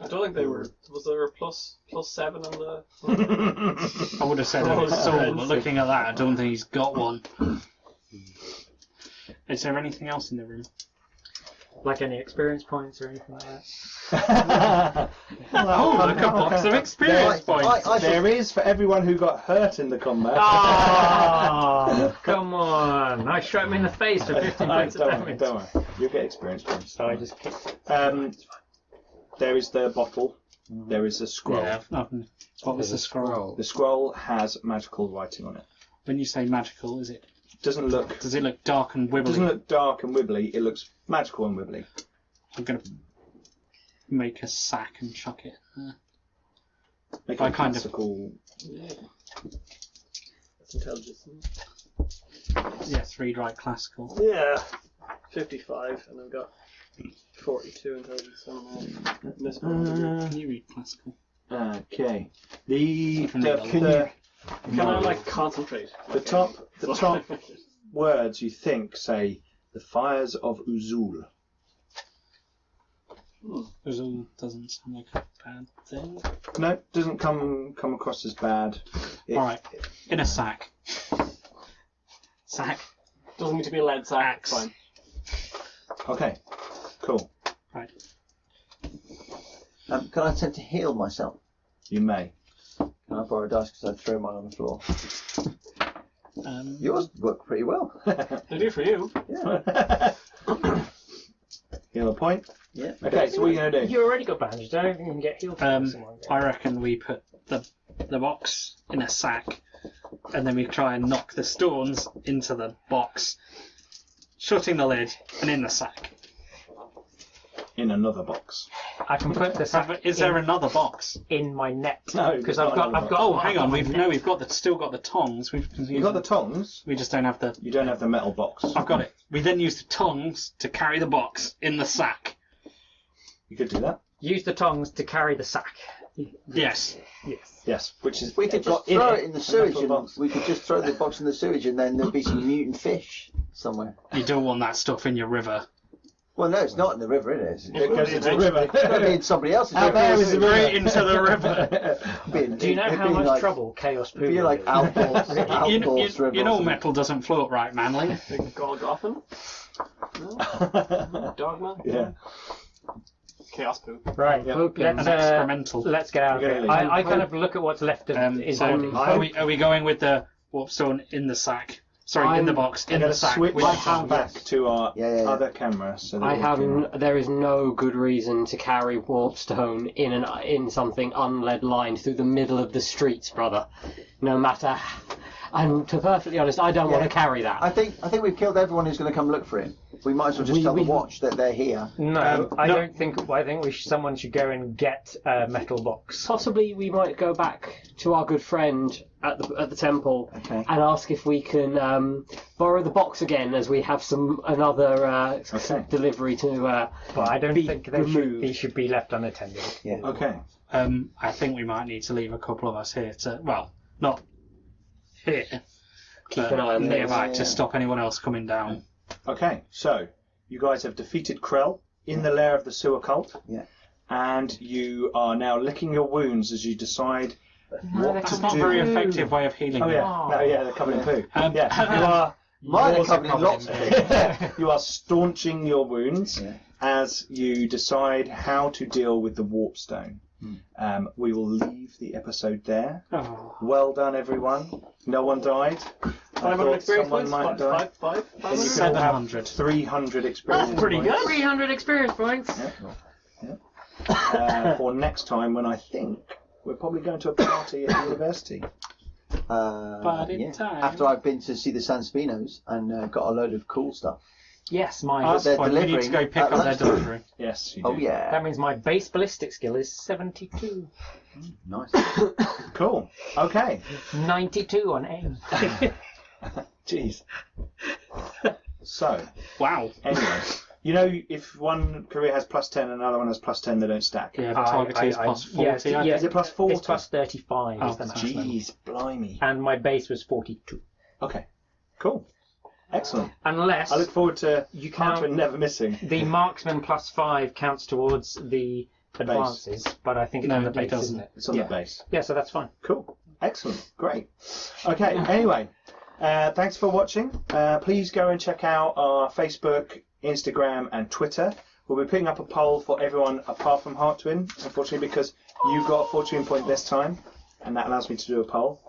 I don't think they were. Was there a plus 7 on the? I would have said on his soul, but looking at that, I don't think he's got one. Is there anything else in the room? Like any experience points or anything like that? Oh, look, a box of experience points. There is for everyone who got hurt in the combat. Oh, come on! I shot him in the face for 15 points of damage. Don't worry. You'll get experience points. So I just kicked. There is the bottle. There is a scroll. Yeah, what was the scroll? The scroll has magical writing on it. When you say magical, does it look dark and wibbly? It doesn't look dark and wibbly. It looks magical and wibbly. I'm going to make a sack and chuck it. Make I a kind of- classical. Yeah. That's intelligence. Yes, read write classical. Yeah. 55, and I've got 42 intelligence. So Can you read classical? Okay. The can I like concentrate? top words you think say the fires of Uzul. Uzul doesn't sound like a bad thing. No, it doesn't come across as bad. Alright, in a sack. Sack. Doesn't need to be a lead sack. Axe. Fine. Okay, cool. Right. Can I attempt to heal myself? You may. Can I borrow a dice because I threw mine on the floor? Um, Yours worked pretty well. They do for you. Yeah. Heal a point. Yeah. Okay, so what are you going to do? You already got bandaged. I don't think you can get healed. from someone. I reckon we put the box in a sack, and then we try and knock the stones into the box, shutting the lid, and in the sack. In another box. I can put the sack Is there another box? in my net No, because I've got. Oh, hang on. We've still got the tongs. You've got the tongs. We just don't have the. You don't have the metal box. I've got it. We then use the tongs to carry the box in the sack. You could do that. Use the tongs to carry the sack. Yes. Yes. Yes, which is We could just got in throw it in the sewage, metal and box. we could just throw the box in the sewage, and then there'd be some mutant fish somewhere. You don't want that stuff in your river. Well, no, it's not in the river, is it? It goes into the river. It's going to be in somebody else's Out river. there is the Straight into the river. Do you know how much trouble Chaos Poo It'd be like is? outlaws you river. know or something. metal doesn't float right, Manly. Like Golgothan? No? Dogma? Yeah. Chaos Poo. Right. Yeah. Let's An excremental. let's get out of You're here. gonna leave. I kind of look at what's left of his body. Are we going with the warp stone in the sack? Sorry, in the box, I'm in going the to sack. switch with the tongs. back to our Yeah. other camera. So that I we have. can- There is no good reason to carry warpstone in something unlead lined through the middle of the streets, brother. No matter. And to be perfectly honest, I don't want to carry that. I think we've killed everyone who's going to come look for him. We might as well just tell the watch that they're here. No, I no. don't think. I think someone should go and get a metal box. Possibly we might go back to our good friend at the temple Okay. and ask if we can borrow the box again, as we have another delivery to. But I don't Be think removed. he should be left unattended. Yeah. Okay. I think we might need to leave a couple of us here to, well, not here, Keep an eye on nearby this. to stop anyone else coming down. Okay, so you guys have defeated Krehl in the lair of the sewer cult. Yeah. And you are now licking your wounds as you decide what That's to not a do. very effective way of healing. Oh them. yeah, no, yeah, they're covered in poo. Yeah, you are. Mine are you're- covered in lots of things. You are staunching your wounds Yeah. as you decide how to deal with the warp stone. Hmm. We will leave the episode there. Oh. Well done, everyone. No one died. I 500 thought experience someone points? might die. 500? And you can all have 700. 300 experience That's pretty points. good. 300 experience points. For next time, when I think we're probably going to a party at the university. But in time. After I've been to see the San Spinos and got a load of cool stuff. Yes, my. But they're Fine, we need to go delivering pick at up their lunchtime. delivery. Yes, you do. Oh yeah. That means my base ballistic skill is 72. Nice. Cool. Okay. 92 on aim. Jeez. So, Wow. anyway, you know, if one career has +10 and another one has +10, they don't stack. Yeah, the target is plus 40. I yeah, Is it +40? It's plus 35 Oh, is the maximum. Jeez, blimey. And my base was 42. Okay. Cool. Excellent. Unless I look forward to you Hartwin count never missing. the marksman +5 counts towards the advances, but I think it's No, on the it base, doesn't. isn't it? It's on yeah. the base. Yeah, so that's fine. Cool. Excellent. Great. Okay, anyway, thanks for watching. Please go and check out our Facebook, Instagram, and Twitter. We'll be putting up a poll for everyone apart from Hartwin, unfortunately, because you got a fortune point this time, and that allows me to do a poll.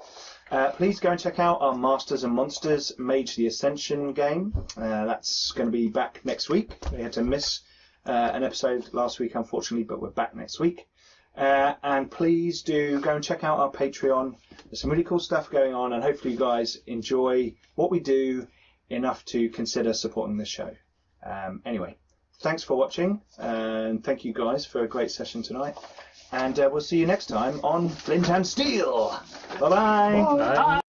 Please go and check out our Masters and Monsters Mage the Ascension game. That's going to be back next week. We had to miss an episode last week, unfortunately, but we're back next week. And please do go and check out our Patreon. There's some really cool stuff going on, and hopefully you guys enjoy what we do enough to consider supporting this show. Anyway, thanks for watching, and thank you guys for a great session tonight. And we'll see you next time on Flint and Steel. Bye-bye. Bye.